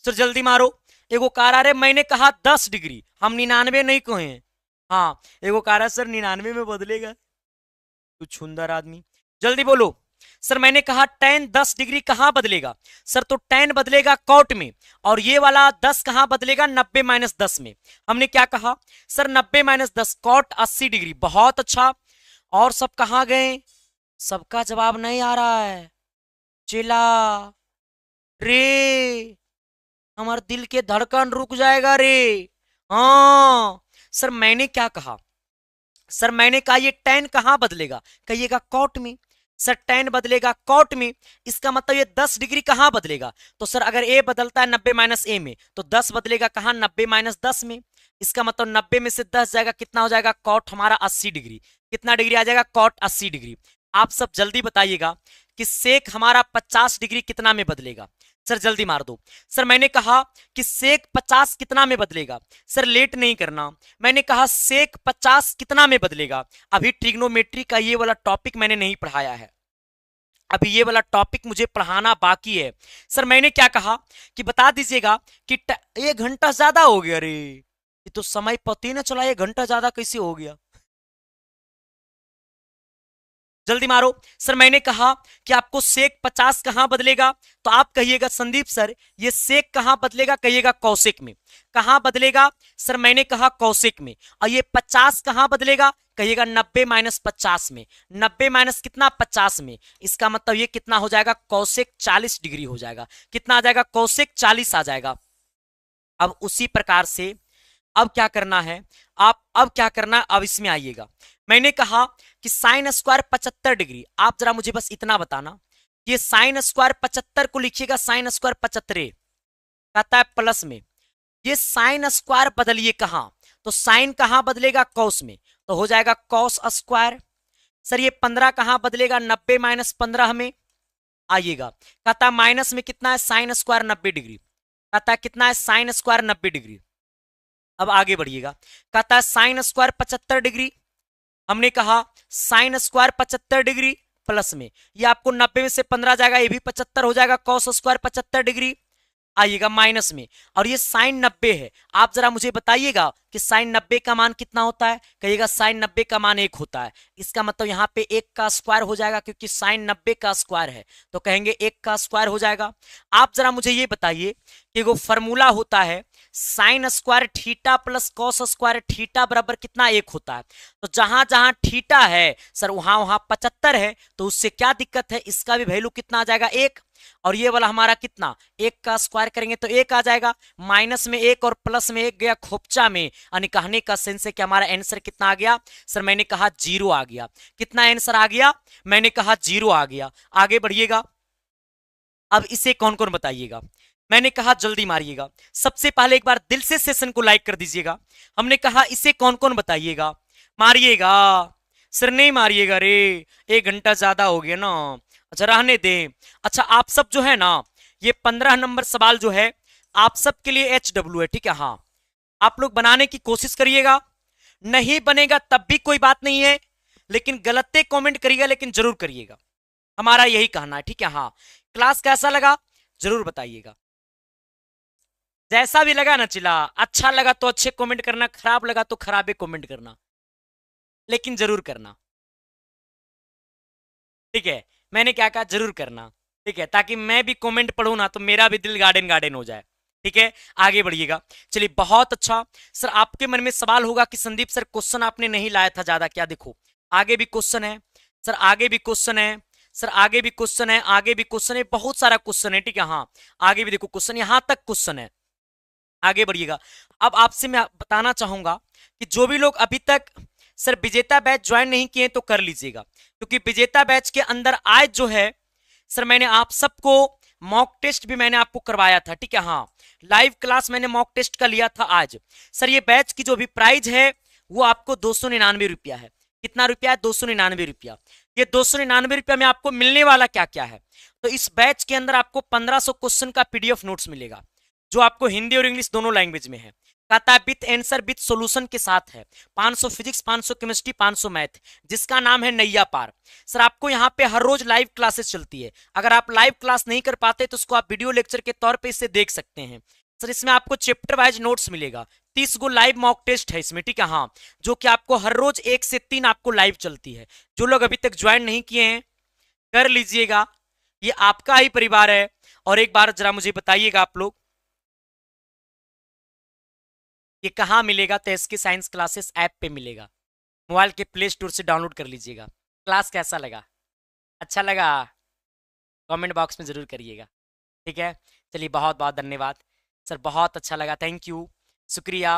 सर जल्दी मारो। एगो कार आ रहे, मैंने कहा 10 डिग्री, हम 99 नहीं कहे हैं। हाँ, एगो कार है सर 99 में बदलेगा, तू सुंदर आदमी, जल्दी बोलो। सर मैंने कहा tan 10 डिग्री कहां बदलेगा, सर तो tan बदलेगा कॉट में, और ये वाला 10 कहां बदलेगा, 90 माइनस 10 में। हमने क्या कहा सर 90 माइनस 10 कॉट 80 डिग्री। बहुत अच्छा, और सब कहां गए, सबका जवाब नहीं आ रहा है। चिल्ला रे, हमारे दिल के धड़कन रुक जाएगा रे। हाँ सर मैंने क्या कहा, सर मैंने कहा ये tan कहां बदलेगा, कहिएगा कॉट में। सर tan बदलेगा कॉट में, इसका मतलब ये 10 डिग्री कहां बदलेगा, तो सर अगर a बदलता है 90 माइनस a में, तो 10 बदलेगा कहां, 90 माइनस 10 में। इसका मतलब 90 में से 10 जाएगा, कितना हो जाएगा, कॉट हमारा 80 डिग्री। कितना डिग्री आ जाएगा, कॉट 80 डिग्री। आप सब जल्दी बताइएगा कि सेक हमारा 50 डिग्री कितना में बदलेगा, सर जल्दी मार दो। सर मैंने कहा कि सेक 50 कितना में बदलेगा, सर लेट नहीं करना। मैंने कहा सेक 50 कितना में बदलेगा। अभी ट्रिग्नोमेट्री का ये वाला टॉपिक मैंने नहीं पढ़ाया है, अभी ये वाला टॉपिक मुझे पढ़ाना बाकी है। सर मैंने क्या कहा कि बता दीजिएगा कि 1 घंटा ज्यादा हो गया। अरे ये तो समय पता ही ना चला, 1 घंटा ज्यादा कैसे हो गया, जल्दी मारो। सर मैंने कहा कि आपको सेक 50 कहां बदलेगा, तो आप कहिएगा संदीप सर ये सेक कहां बदलेगा, कहिएगा कौशिक में। कहां बदलेगा, सर मैंने कहा कौशिक में। और ये 50 कहां बदलेगा, कहिएगा 90 माइनस 50 में। 90 माइनस कितना, 50 में। इसका मतलब ये कितना हो जाएगा, कौशिक 40 डिग्री हो जाएगा। कितना आ जाएगा, कौशिक 40 आ जाएगा। अब उसी प्रकार से अब क्या करना है, आप अब क्या करना है, अब इसमें आइएगा। मैंने कहा कि साइन स्क्वायर 75 डिग्री, आप जरा मुझे बस इतना बताना, ये साइन स्क्वायर 75 को लिखिएगा साइन स्क्वायर 75, कहता है प्लस में। ये साइन स्क्वायर बदलिए कहां, तो साइन कहां बदलेगा, कॉस में, तो हो जाएगा कॉस स्क्वायर। सर ये 15 कहां बदलेगा, 90 माइनस 15 में। आइएगा, कहता है माइनस में कितना है, साइन स्क्वायर 90 डिग्री, कहता है कितना है, साइन स्क्वायर 90 डिग्री। अब आगे बढ़िएगा, कहता है साइन स्क्वायर 75 डिग्री। हमने कहा साइन स्क्वायर 75 डिग्री प्लस में, ये आपको 90 में से 15 जाएगा, ये भी 75 हो जाएगा, कॉस स्क्वायर 75 डिग्री। आइएगा माइनस में, और ये साइन 90 है। आप जरा मुझे बताइएगा कि साइन 90 का मान कितना होता है? कहिएगा साइन 90 का मान 1 होता है। इसका मतलब यहाँ पे 1 का स्क्वायर हो जाएगा, क्योंकि साइन 90 का स्क्वायर है, तो कहेंगे 1 का स्क्वायर हो जाएगा। आप जरा मुझे ये बताइए कि वो फॉर्मूला होता है sine square theta plus cos square theta बराबर कितना 1 होता है। तो जहां जहां थीटा है सर वहां वहां 75 है, तो उससे क्या दिक्कत है, इसका भी वैल्यू कितना आ जाएगा 1, और ये वाला हमारा कितना 1 का स्क्वायर करेंगे तो 1 आ जाएगा। माइनस में 1 और प्लस में 1 गया खोपचा में, यानी कहने का सेंस है कि हमारा आंसर कितना आ गया सर, मैंने कहा 0 आ गया। कितना आंसर आ गया? मैंने कहा 0 आ गया। आगे बढ़िएगा। अब इसे कौन कौन बताइएगा? मैंने कहा जल्दी मारिएगा। सबसे पहले एक बार दिल से सेशन को लाइक कर दीजिएगा। हमने कहा इसे कौन कौन बताइएगा, मारिएगा। सर नहीं मारिएगा रे, 1 घंटा ज्यादा हो गया ना। अच्छा रहने दे। अच्छा आप सब जो है ना, ये 15 नंबर सवाल जो है आप सब के लिए HW है, ठीक है? हाँ, आप लोग बनाने की कोशिश करिएगा। नहीं बनेगा तब भी कोई बात नहीं है, लेकिन गलत कमेंट करिएगा, लेकिन जरूर करिएगा। हमारा यही कहना है, ठीक है? हाँ, क्लास कैसा लगा जरूर बताइएगा। जैसा भी लगा ना चिल्ला, अच्छा लगा तो अच्छे कमेंट करना, खराब लगा तो खराबे कमेंट करना, लेकिन जरूर करना, ठीक है? मैंने क्या कहा, जरूर करना, ठीक है? ताकि मैं भी कमेंट पढ़ूं ना तो मेरा भी दिल गार्डन गार्डन हो जाए, ठीक है? आगे बढ़िएगा। चलिए बहुत अच्छा। सर आपके मन में सवाल होगा कि संदीप सर क्वेश्चन आपने नहीं लाया था ज्यादा क्या? देखो आगे भी क्वेश्चन है सर, आगे भी क्वेश्चन है सर, आगे भी क्वेश्चन है, आगे भी क्वेश्चन है, बहुत सारा क्वेश्चन है, ठीक है? हाँ, आगे भी देखो क्वेश्चन, यहां तक क्वेश्चन है। आगे बढ़िएगा। अब आपसे मैं बताना चाहूंगा कि जो भी लोग अभी तक सर विजेता बैच ज्वाइन नहीं किए तो कर लीजिएगा, क्योंकि विजेता बैच के अंदर आज जो है सर मैंने आप सबको मॉक टेस्ट भी मैंने आपको करवाया था, ठीक है? हाँ, लाइव क्लास मैंने मॉक टेस्ट का लिया था आज। सर ये बैच की जो भी प्राइस है वो आपको 299 रुपया है। कितना रुपया है? 299 रुपया। ये 299 रुपया में आपको मिलने वाला क्या क्या है? तो इस बैच के अंदर आपको 1500 क्वेश्चन का PDF नोट्स मिलेगा, जो आपको हिंदी और इंग्लिश दोनों लैंग्वेज में है। कहता है विथ आंसर विथ सॉल्यूशन के साथ है। 500 फिजिक्स, 500 केमिस्ट्री, 500 मैथ, जिसका नाम है नैया पार। सर आपको यहाँ पे हर रोज लाइव क्लासेस चलती है। अगर आप लाइव क्लास नहीं कर पाते तो उसको आप वीडियो लेक्चर के तौर पे इसे देख सकते हैं। सर इसमें आपको चैप्टर वाइज नोट्स मिलेगा। 30 गो लाइव मॉक टेस्ट है इसमें, ठीक है? हाँ, जो कि आपको हर रोज 1 से 3 आपको लाइव चलती है। जो लोग अभी तक ज्वाइन नहीं किए हैं कर लीजिएगा, ये आपका ही परिवार है। और एक बार जरा मुझे बताइएगा आप लोग, ये कहाँ मिलेगा? तो एसके साइंस क्लासेस ऐप पे मिलेगा। मोबाइल के प्ले स्टोर से डाउनलोड कर लीजिएगा। क्लास कैसा लगा? अच्छा लगा? कमेंट बॉक्स में जरूर करिएगा, ठीक है? चलिए बहुत बहुत धन्यवाद सर, बहुत अच्छा लगा, थैंक यू, शुक्रिया।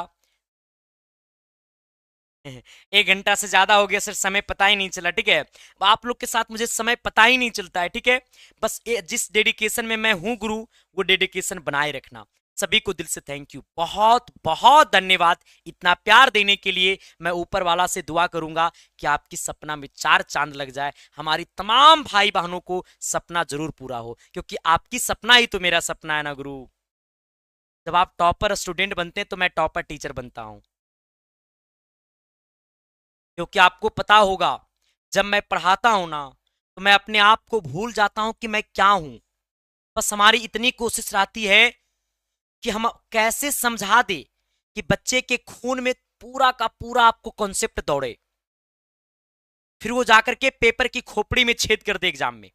1 घंटा से ज्यादा हो गया सर, समय पता ही नहीं चला, ठीक है? आप लोग के साथ मुझे समय पता ही नहीं चलता है, ठीक है? बस जिस डेडिकेशन में मैं हूं गुरु, वो डेडिकेशन बनाए रखना। सभी को दिल से थैंक यू, बहुत बहुत धन्यवाद इतना प्यार देने के लिए। मैं ऊपर वाला से दुआ करूंगा कि आपकी सपना में 4 चांद लग जाए, हमारी तमाम भाई बहनों को सपना जरूर पूरा हो, क्योंकि आपकी सपना ही तो मेरा सपना है ना गुरु। जब आप टॉपर स्टूडेंट बनते हैं तो मैं टॉपर टीचर बनता हूं, क्योंकि आपको पता होगा जब मैं पढ़ाता हूं ना तो मैं अपने आप को भूल जाता हूं कि मैं क्या हूं। बस हमारी इतनी कोशिश रहती है कि हम कैसे समझा दे कि बच्चे के खून में पूरा का पूरा आपको कॉन्सेप्ट दौड़े, फिर वो जाकर के पेपर की खोपड़ी में छेद कर दे एग्जाम में।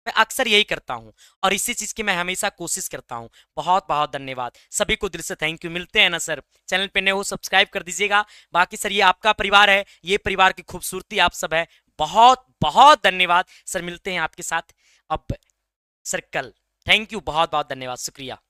मैं अक्सर यही करता हूं और इसी चीज की मैं हमेशा कोशिश करता हूं। बहुत बहुत धन्यवाद, सभी को दिल से थैंक यू। मिलते हैं ना सर, चैनल पे नए हो सब्सक्राइब कर दीजिएगा। बाकी सर ये आपका परिवार है, ये परिवार की खूबसूरती आप सब है। बहुत बहुत धन्यवाद सर, मिलते हैं आपके साथ अब सर कल। थैंक यू, बहुत बहुत धन्यवाद, शुक्रिया।